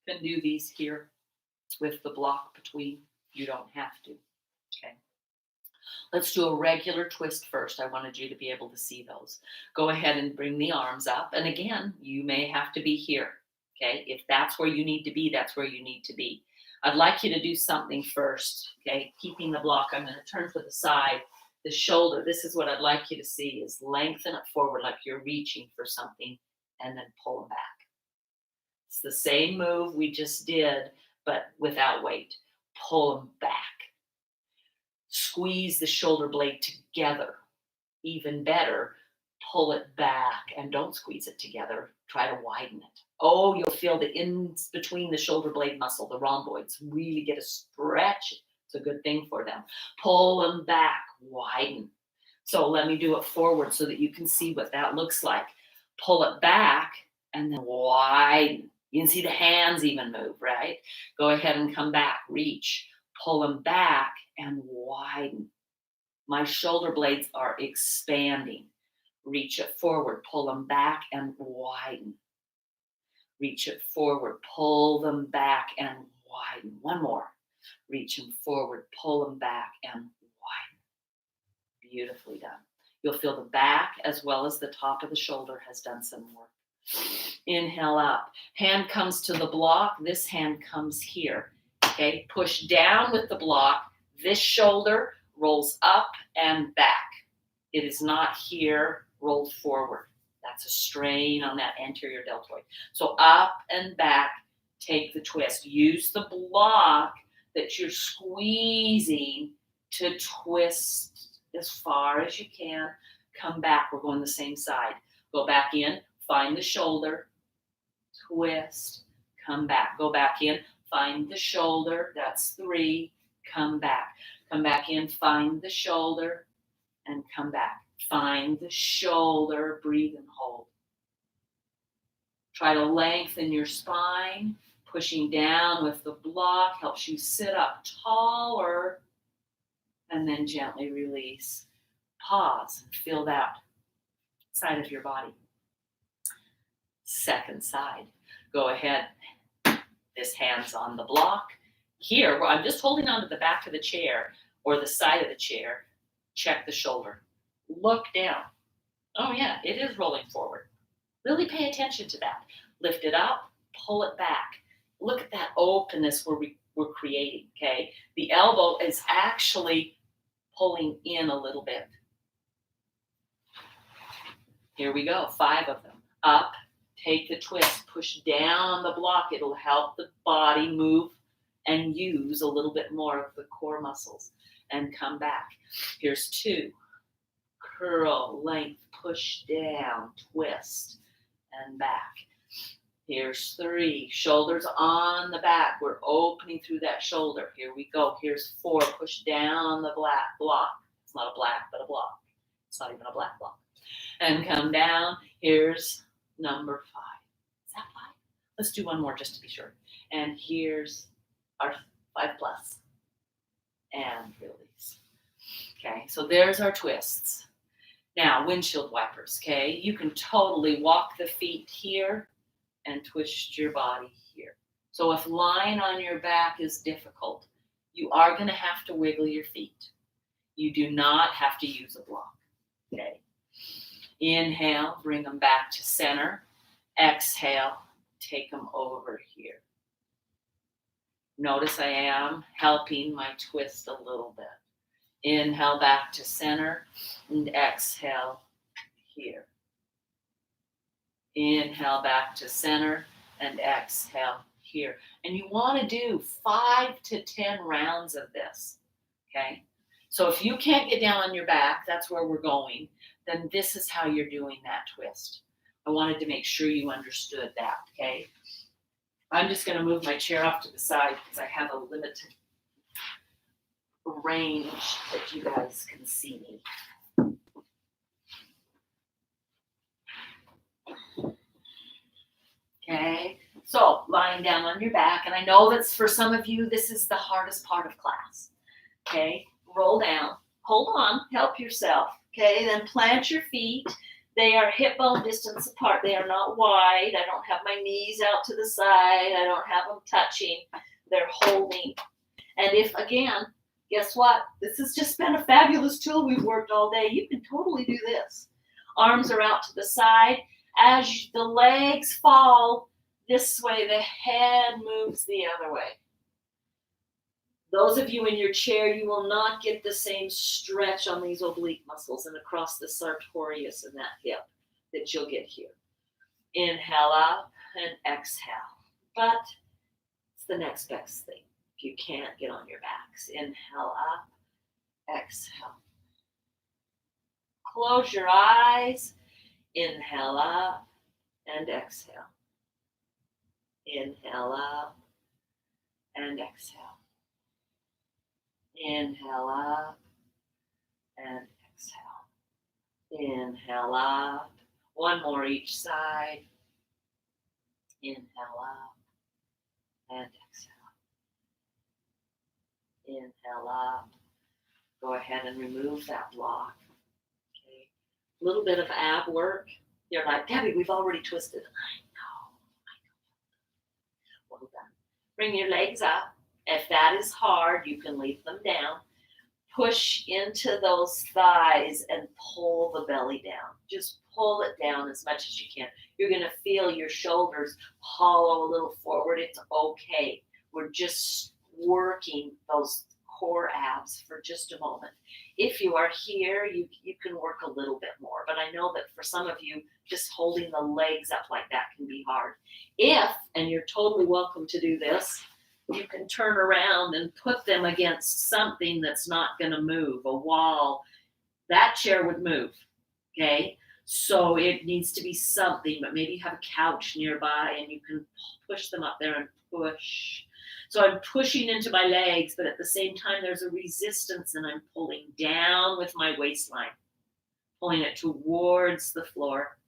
can do these here with the block between. You don't have to. Okay, let's do a regular twist first. I wanted you to be able to see those. Go ahead and bring the arms up, and again, you may have to be here. Okay, if that's where you need to be, that's where you need to be. I'd like you to do something first. Okay, keeping the block. I'm going to turn to the side. The shoulder, this is what I'd like you to see, is lengthen it forward like you're reaching for something, and then pull them back. It's the same move we just did, but without weight. Pull them back. Squeeze the shoulder blade together. Even better, pull it back, and don't squeeze it together. Try to widen it. Oh, you'll feel the ins between the shoulder blade muscle, the rhomboids, really get a stretch. It's a good thing for them. Pull them back, widen. So let me do it forward so that you can see what that looks like. Pull it back and then widen. You can see the hands even move, right? Go ahead and come back, reach. Pull them back and widen. My shoulder blades are expanding. Reach it forward, pull them back and widen. Reach it forward, pull them back and widen. One more. Reach them forward, pull them back and widen. Beautifully done. You'll feel the back as well as the top of the shoulder has done some work. Inhale up. Hand comes to the block. This hand comes here. Okay, push down with the block. This shoulder rolls up and back. It is not here, rolled forward. That's a strain on that anterior deltoid. So up and back, take the twist. Use the block that you're squeezing to twist as far as you can. Come back. We're going the same side. Go back in. Find the shoulder. Twist. Come back. Go back in. Find the shoulder. That's 3. Come back. Come back in. Find the shoulder. And come back. Find the shoulder. Breathe and hold. Try to lengthen your spine. Pushing down with the block helps you sit up taller. And then gently release. Pause and feel that side of your body. Second side. Go ahead. This hand's on the block. Here, where I'm just holding onto the back of the chair or the side of the chair, check the shoulder. Look down. Oh yeah, it is rolling forward. Really pay attention to that. Lift it up, pull it back. Look at that openness we're creating, okay? The elbow is actually pulling in a little bit. Here we go, 5 of them. Up, take the twist, push down on the block. It'll help the body move and use a little bit more of the core muscles. And come back. Here's 2. Curl, length, push down, twist, and back. Here's 3. Shoulders on the back. We're opening through that shoulder. Here we go. Here's 4. Push down on the black block. It's not a black, but a block. It's not even a black block. And come down. Here's number 5. Is that 5? Let's do one more just to be sure. And here's our 5 plus. And release. Okay, so there's our twists. Now, windshield wipers, okay? You can totally walk the feet here and twist your body here. So if lying on your back is difficult, you are going to have to wiggle your feet. You do not have to use a block, okay? Inhale, bring them back to center. Exhale, take them over here. Notice I am helping my twist a little bit. Inhale back to center and exhale here. Inhale back to center and exhale here. And you want to do 5 to 10 rounds of this, okay? So if you can't get down on your back, that's where we're going, then this is how you're doing that twist. I wanted to make sure you understood that, okay? I'm just going to move my chair off to the side because I have a limited range that you guys can see me. Okay, so lying down on your back, and I know that's for some of you, this is the hardest part of class. Okay, roll down, hold on, help yourself. Okay, then plant your feet. They are hip bone distance apart. They are not wide. I don't have my knees out to the side. I don't have them touching. They're holding. And if, again, guess what? This has just been a fabulous tool we've worked all day. You can totally do this. Arms are out to the side. As the legs fall this way, the head moves the other way. Those of you in your chair, you will not get the same stretch on these oblique muscles and across the sartorius and that hip that you'll get here. Inhale up and exhale. But it's the next best thing. If you can't get on your backs, inhale up, exhale. Close your eyes, inhale up and exhale. Inhale up and exhale. Inhale up and exhale. Inhale up. One more each side. Inhale up and exhale. Inhale up. Go ahead and remove that block. Okay. A little bit of ab work. You're like, Debbie, we've already twisted. I know. Well done. Bring your legs up. If that is hard, you can leave them down. Push into those thighs and pull the belly down. Just pull it down as much as you can. You're going to feel your shoulders hollow a little forward. It's okay. We're just working those core abs for just a moment. If you are here, you can work a little bit more. But I know that for some of you, just holding the legs up like that can be hard. If, and you're totally welcome to do this, you can turn around and put them against something that's not going to move, a wall. That chair would move, okay? So it needs to be something, but maybe you have a couch nearby and you can push them up there and push. So I'm pushing into my legs, but at the same time, there's a resistance and I'm pulling down with my waistline, pulling it towards the floor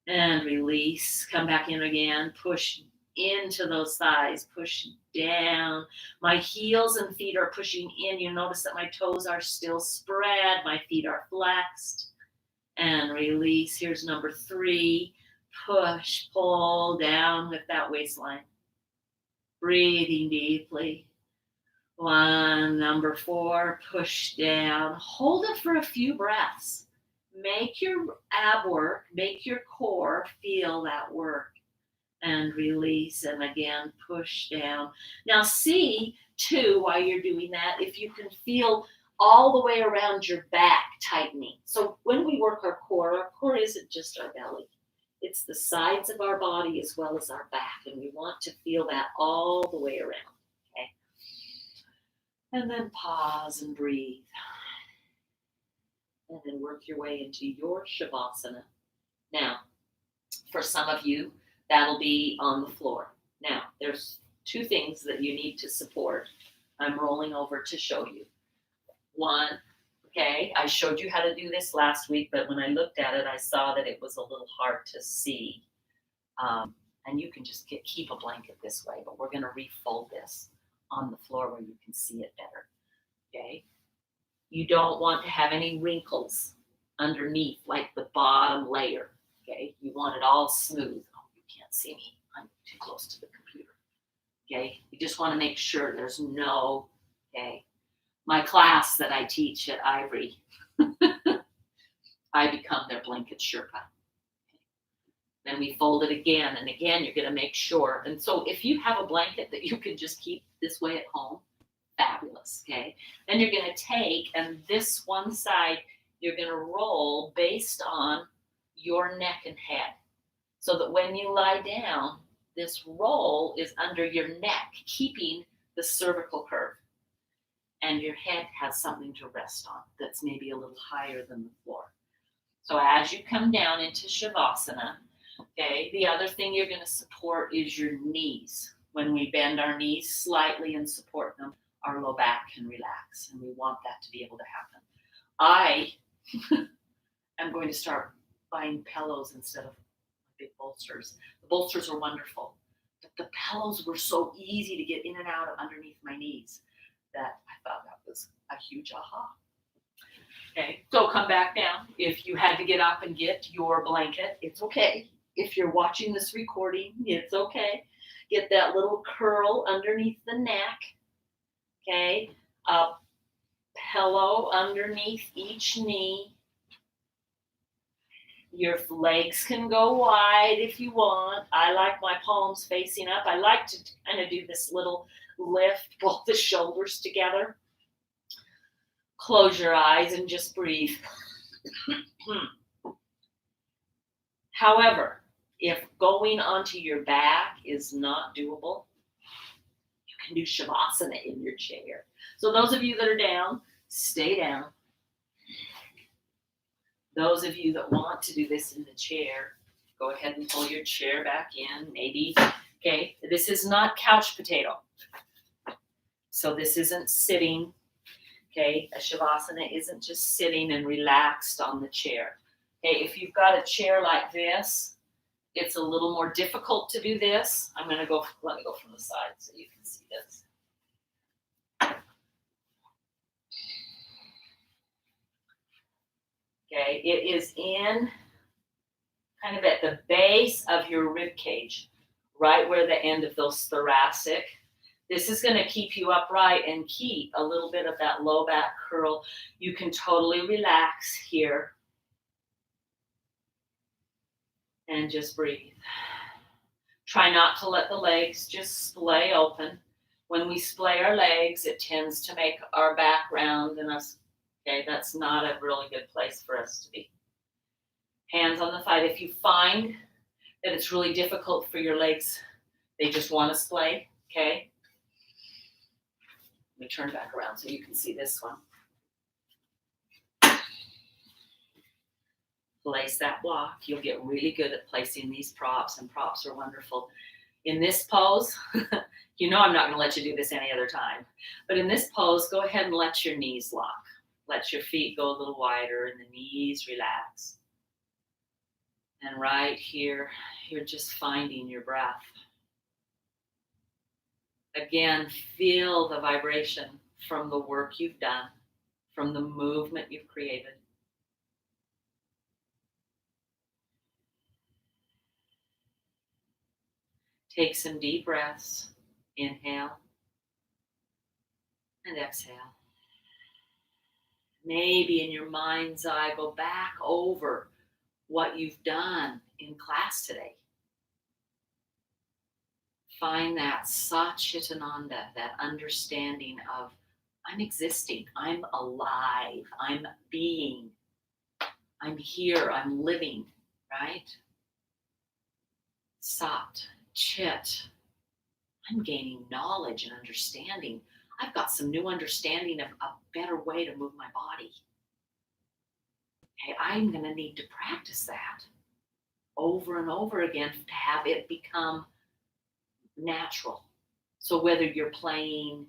and release. Come back in again, push into those thighs, push down. My heels and feet are pushing in. You notice that my toes are still spread. My feet are flexed. And release. Here's number 3. Push, pull down with that waistline. Breathing deeply. 1, number 4, push down. Hold it for a few breaths. Make your ab work, make your core feel that work. And release, and again, push down. Now see, too, while you're doing that, if you can feel all the way around your back tightening. So when we work our core isn't just our belly. It's the sides of our body as well as our back, and we want to feel that all the way around, okay? And then pause and breathe. And then work your way into your Shavasana. Now, for some of you, that'll be on the floor. Now, there's 2 things that you need to support. I'm rolling over to show you. 1, okay, I showed you how to do this last week, but when I looked at it, I saw that it was a little hard to see. And you can just keep a blanket this way, but we're going to refold this on the floor where you can see it better, okay? You don't want to have any wrinkles underneath, like the bottom layer, okay? You want it all smooth. Oh, you can't see me. I'm too close to the computer, okay? You just want to make sure there's no, okay? My class that I teach at Ivory, I become their blanket Sherpa. Then we fold it again, and again, you're going to make sure. And so if you have a blanket that you can just keep this way at home, fabulous, okay? Then you're going to take, and this one side, you're going to roll based on your neck and head. So that when you lie down, this roll is under your neck, keeping the cervical curve. And your head has something to rest on that's maybe a little higher than the floor. So as you come down into Shavasana, okay, the other thing you're going to support is your knees. When we bend our knees slightly and support them, our low back can relax, and we want that to be able to happen. I am going to start buying pillows instead of big bolsters. The bolsters are wonderful, but the pillows were so easy to get in and out of underneath my knees that I thought that was a huge aha. Okay, so come back down. If you had to get up and get your blanket, it's okay. If you're watching this recording, it's okay. Get that little curl underneath the neck, okay? A pillow underneath each knee. Your legs can go wide if you want. I like my palms facing up. I like to kind of do this little lift, both the shoulders together. Close your eyes and just breathe. However, if going onto your back is not doable, you can do Shavasana in your chair. So those of you that are down, stay down. Those of you that want to do this in the chair, go ahead and pull your chair back in, maybe. Okay, this is not couch potato. So this isn't sitting. Okay, a Shavasana isn't just sitting and relaxed on the chair. Okay, if you've got a chair like this, it's a little more difficult to do this. Let me go from the side so you can see this. Okay, it is in kind of at the base of your rib cage, right where the end of those thoracic. This is going to keep you upright and keep a little bit of that low back curl. You can totally relax here. And just breathe. Try not to let the legs just splay open. When we splay our legs, it tends to make our back round and us. Okay, that's not a really good place for us to be. Hands on the thigh. If you find that it's really difficult for your legs, they just want to splay, okay? Let me turn back around so you can see this one. Place that block. You'll get really good at placing these props, and props are wonderful. In this pose, you know I'm not going to let you do this any other time, but in this pose, go ahead and let your knees lock. Let your feet go a little wider and the knees relax. And right here, you're just finding your breath. Again, feel the vibration from the work you've done, from the movement you've created. Take some deep breaths. Inhale. And exhale. Maybe in your mind's eye, go back over what you've done in class today. Find that Satchitananda, that understanding of I'm existing, I'm alive, I'm being, I'm here, I'm living, right? Sat, Chit, I'm gaining knowledge and understanding. I've got some new understanding of a better way to move my body. Okay, I'm going to need to practice that over and over again to have it become natural. So whether you're playing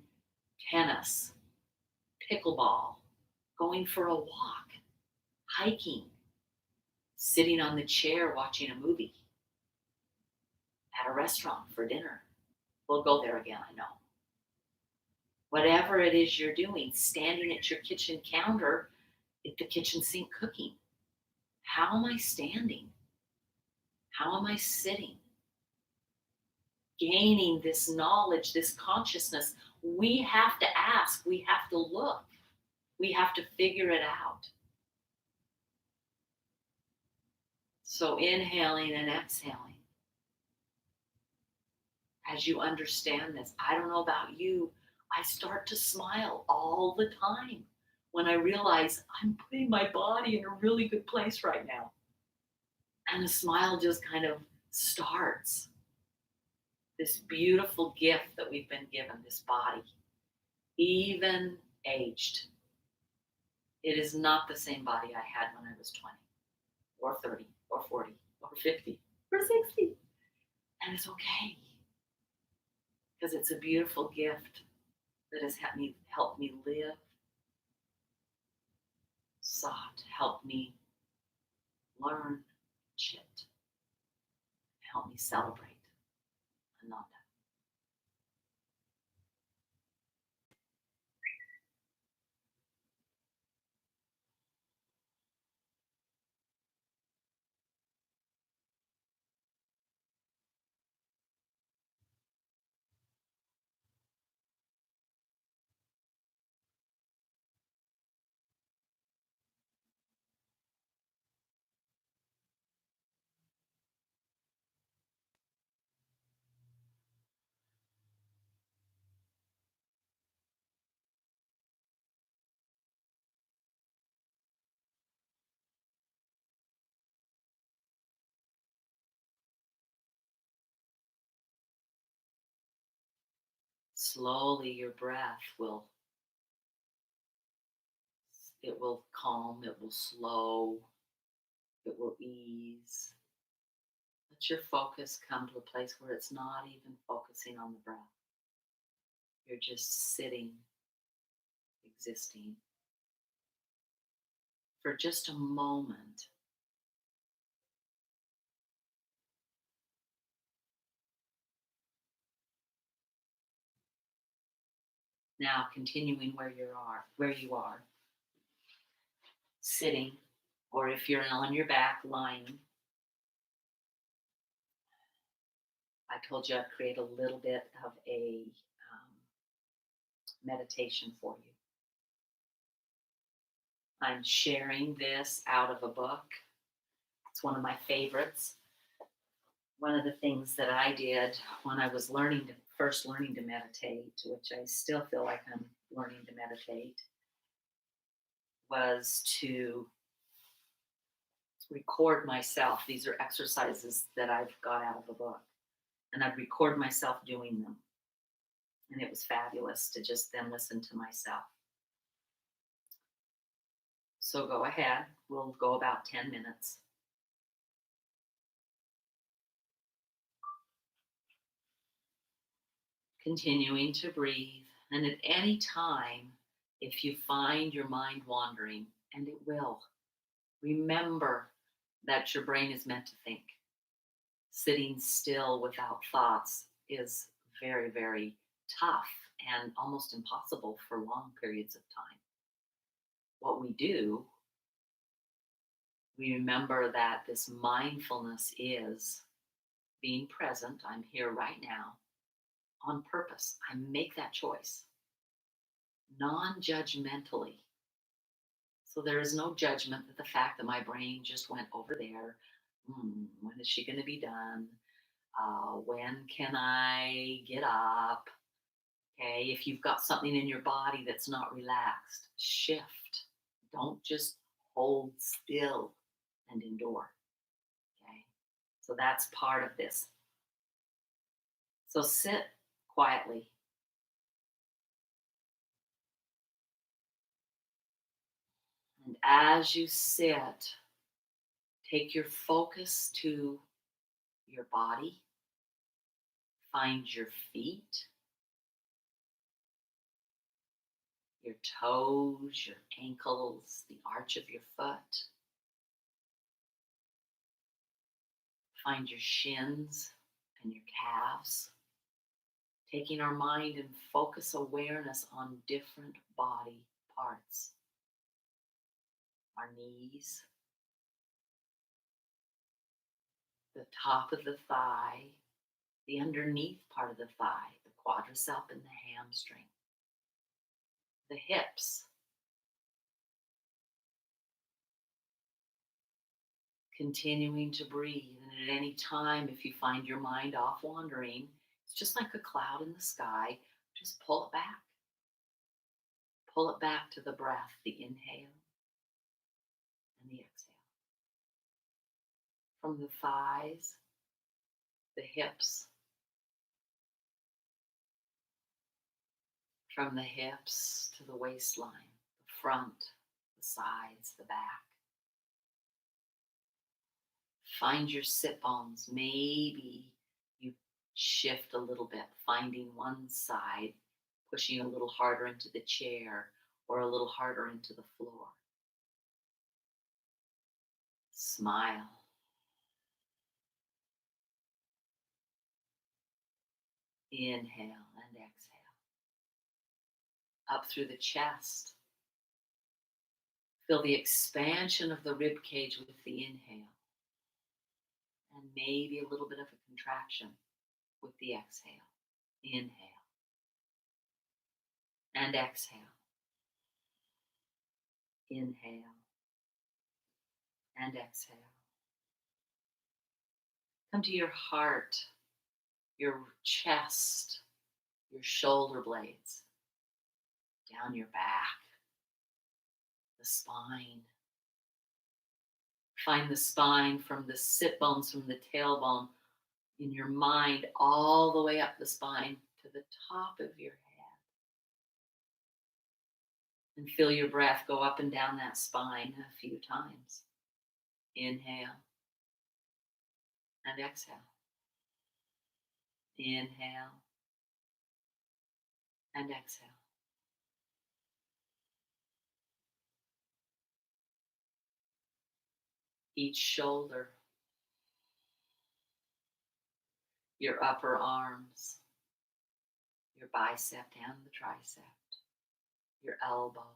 tennis, pickleball, going for a walk, hiking, sitting on the chair watching a movie, at a restaurant for dinner. We'll go there again, I know. Whatever it is you're doing, standing at your kitchen counter, at the kitchen sink cooking. How am I standing? How am I sitting? Gaining this knowledge, this consciousness. We have to ask, we have to look, we have to figure it out. So inhaling and exhaling. As you understand this, I don't know about you, I start to smile all the time when I realize I'm putting my body in a really good place right now. And the smile just kind of starts. This beautiful gift that we've been given, this body, even aged. It is not the same body I had when I was 20 or 30 or 40 or 50 or 60. And it's okay because it's a beautiful gift that has helped me live. Sat, help me learn. Chit, help me celebrate. Ananda. Slowly your breath will calm, it will slow, it will ease. Let your focus come to a place where it's not even focusing on the breath. You're just sitting, existing for just a moment. Now continuing where you are, sitting, or if you're on your back, lying. I told you I'd create a little bit of a meditation for you. I'm sharing this out of a book. It's one of my favorites. One of the things that I did when I was first learning to meditate, which I still feel like I'm learning to meditate, was to record myself. These are exercises that I've got out of a book. And I'd record myself doing them. And it was fabulous to just then listen to myself. So go ahead. We'll go about 10 minutes. Continuing to breathe. And at any time, if you find your mind wandering, and it will, remember that your brain is meant to think. Sitting still without thoughts is very, very tough and almost impossible for long periods of time. What we do, we remember that this mindfulness is being present. I'm here right now on purpose. I make that choice. non-judgmentally. So there is no judgment that the fact that my brain just went over there. When is she going to be done? When can I get up? Okay, if you've got something in your body that's not relaxed, shift. Don't just hold still and endure. Okay, so that's part of this. So sit quietly. And as you sit, take your focus to your body. Find your feet, your toes, your ankles, the arch of your foot. Find your shins and your calves. Taking our mind and focus awareness on different body parts. Our knees, the top of the thigh, the underneath part of the thigh, the quadricep and the hamstring, the hips. Continuing to breathe. And at any time, if you find your mind off wandering, it's just like a cloud in the sky. Just pull it back. Pull it back to the breath, the inhale and the exhale. From the thighs, the hips, from the hips to the waistline, the front, the sides, the back. Find your sit bones. Maybe you shift a little bit, finding one side, pushing a little harder into the chair or a little harder into the floor. Smile. Inhale and exhale. Up through the chest. Feel the expansion of the rib cage with the inhale. And maybe a little bit of a contraction with the exhale. Inhale and exhale. Inhale and exhale. Come to your heart, your chest, your shoulder blades, down your back, the spine. Find the spine from the sit bones, from the tailbone, in your mind, all the way up the spine to the top of your head. And feel your breath go up and down that spine a few times. Inhale and exhale. Inhale and exhale. Each shoulder, your upper arms, your bicep and the tricep, your elbow,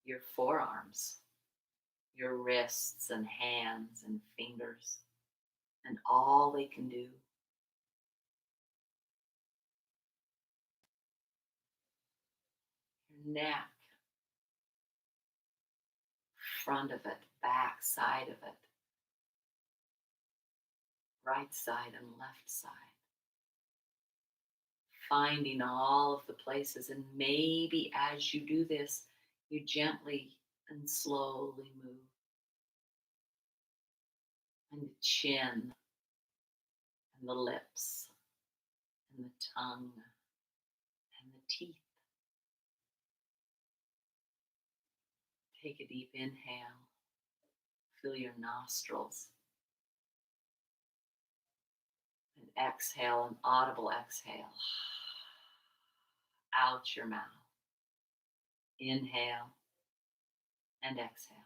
your forearms, your wrists and hands and fingers, and all they can do. Your neck, front of it, back side of it, right side and left side. Finding all of the places, and maybe as you do this, you gently and slowly move. And the chin, and the lips, and the tongue, and the teeth. Take a deep inhale. Fill your nostrils. And exhale, an audible exhale. Out your mouth. Inhale and exhale.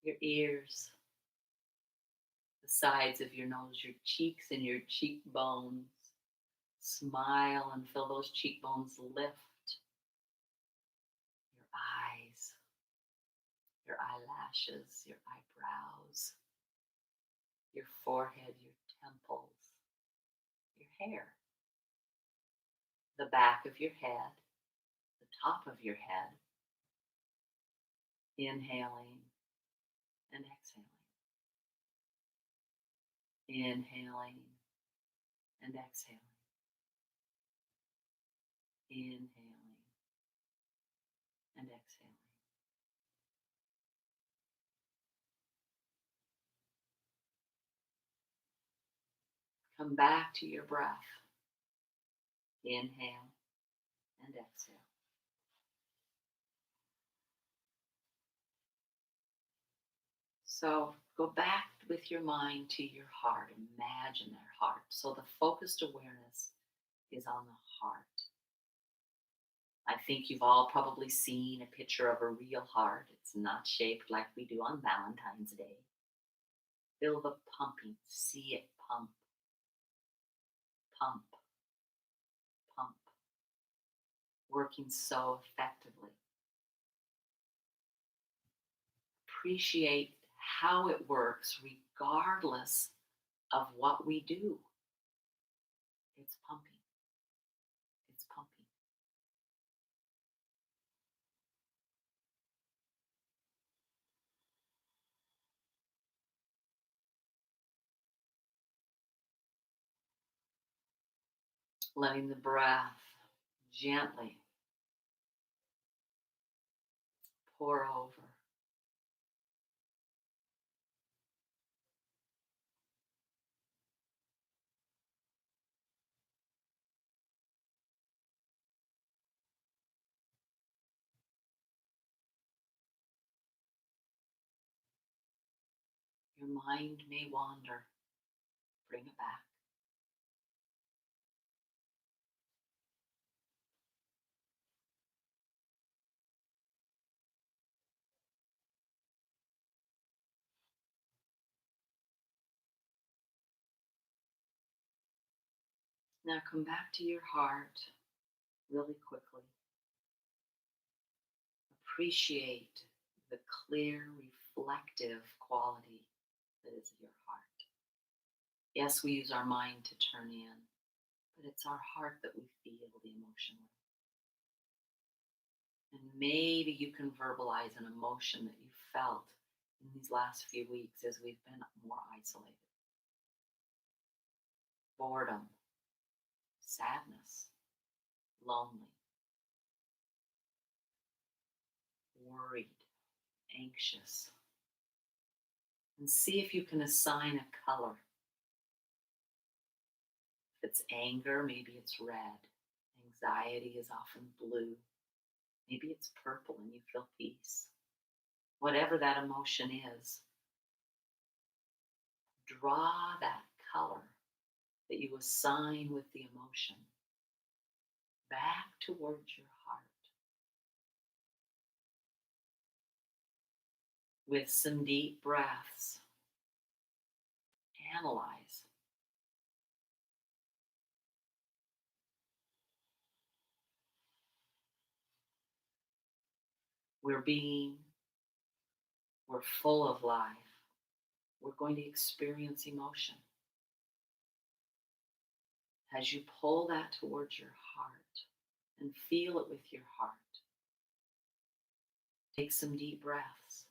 Your ears, the sides of your nose, your cheeks and your cheekbones. Smile and feel those cheekbones lift. Your eyes, your eyelashes, your eyebrows, your forehead, your temples, your hair, the back of your head, the top of your head, inhaling and exhaling, inhaling and exhaling, inhaling and exhaling. Come back to your breath. Inhale and exhale. So go back with your mind to your heart. Imagine their heart. So the focused awareness is on the heart. I think you've all probably seen a picture of a real heart. It's not shaped like we do on Valentine's Day. Feel the pumping. See it pump, pump, pump. Working so effectively. Appreciate how it works regardless of what we do. It's pumping. It's pumping. Letting the breath gently pour over. Your mind may wander. Bring it back. Now come back to your heart really quickly. Appreciate the clear, reflective quality that is your heart. Yes, we use our mind to turn in, but it's our heart that we feel the emotion with. And maybe you can verbalize an emotion that you felt in these last few weeks as we've been more isolated. Boredom, sadness, lonely, worried, anxious. And see if you can assign a color. If it's anger, maybe it's red. Anxiety is often blue. Maybe it's purple and you feel peace. Whatever that emotion is, draw that color that you assign with the emotion back towards your heart with some deep breaths. Analyze. We're full of life. We're going to experience emotion. As you pull that towards your heart and feel it with your heart, take some deep breaths.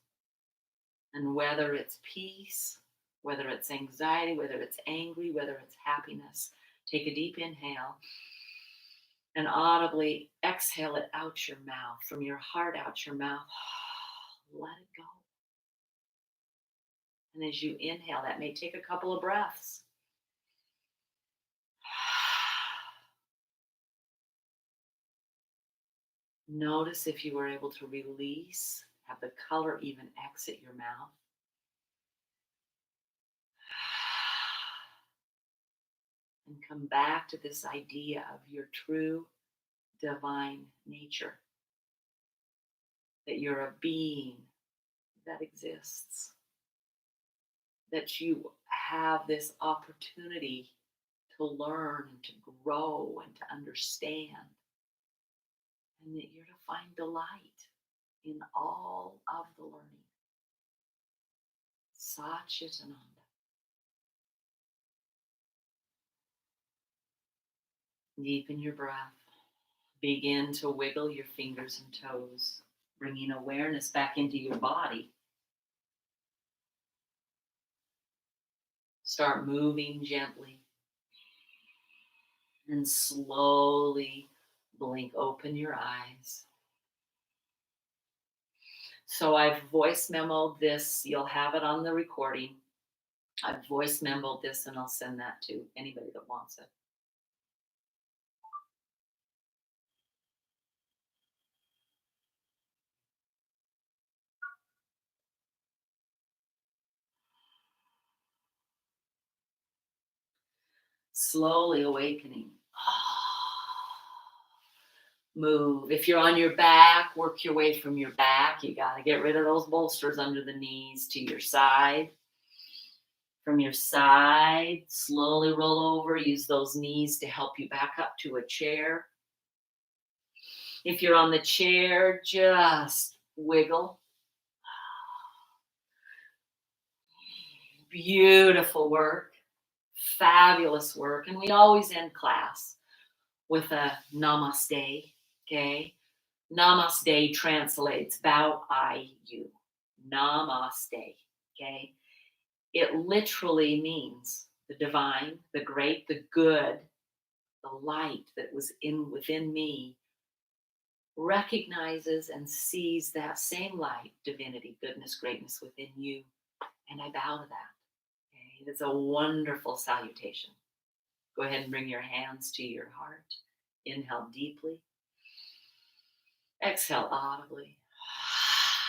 And whether it's peace, whether it's anxiety, whether it's angry, whether it's happiness, take a deep inhale and audibly exhale it out your mouth, from your heart out your mouth. Let it go. And as you inhale, that may take a couple of breaths. Notice if you were able to release, have the color even exit your mouth. And come back to this idea of your true divine nature. That you're a being that exists. That you have this opportunity to learn and to grow and to understand. And that you're to find delight in all of the learning. Satchitananda. Deepen your breath. Begin to wiggle your fingers and toes, bringing awareness back into your body. Start moving gently and slowly blink open your eyes. So I've voice memoed this. You'll have it on the recording. I've voice memoed this and I'll send that to anybody that wants it. Slowly awakening. Move. If you're on your back, work your way from your back. You got to get rid of those bolsters under the knees to your side. From your side, slowly roll over. Use those knees to help you back up to a chair. If you're on the chair, just wiggle. Beautiful work. Fabulous work. And we always end class with a namaste. Okay. Namaste translates bow I you. Namaste. Okay. It literally means the divine, the great, the good, the light that was within me recognizes and sees that same light, divinity, goodness, greatness within you. And I bow to that. Okay. It's a wonderful salutation. Go ahead and bring your hands to your heart. Inhale deeply. Exhale audibly.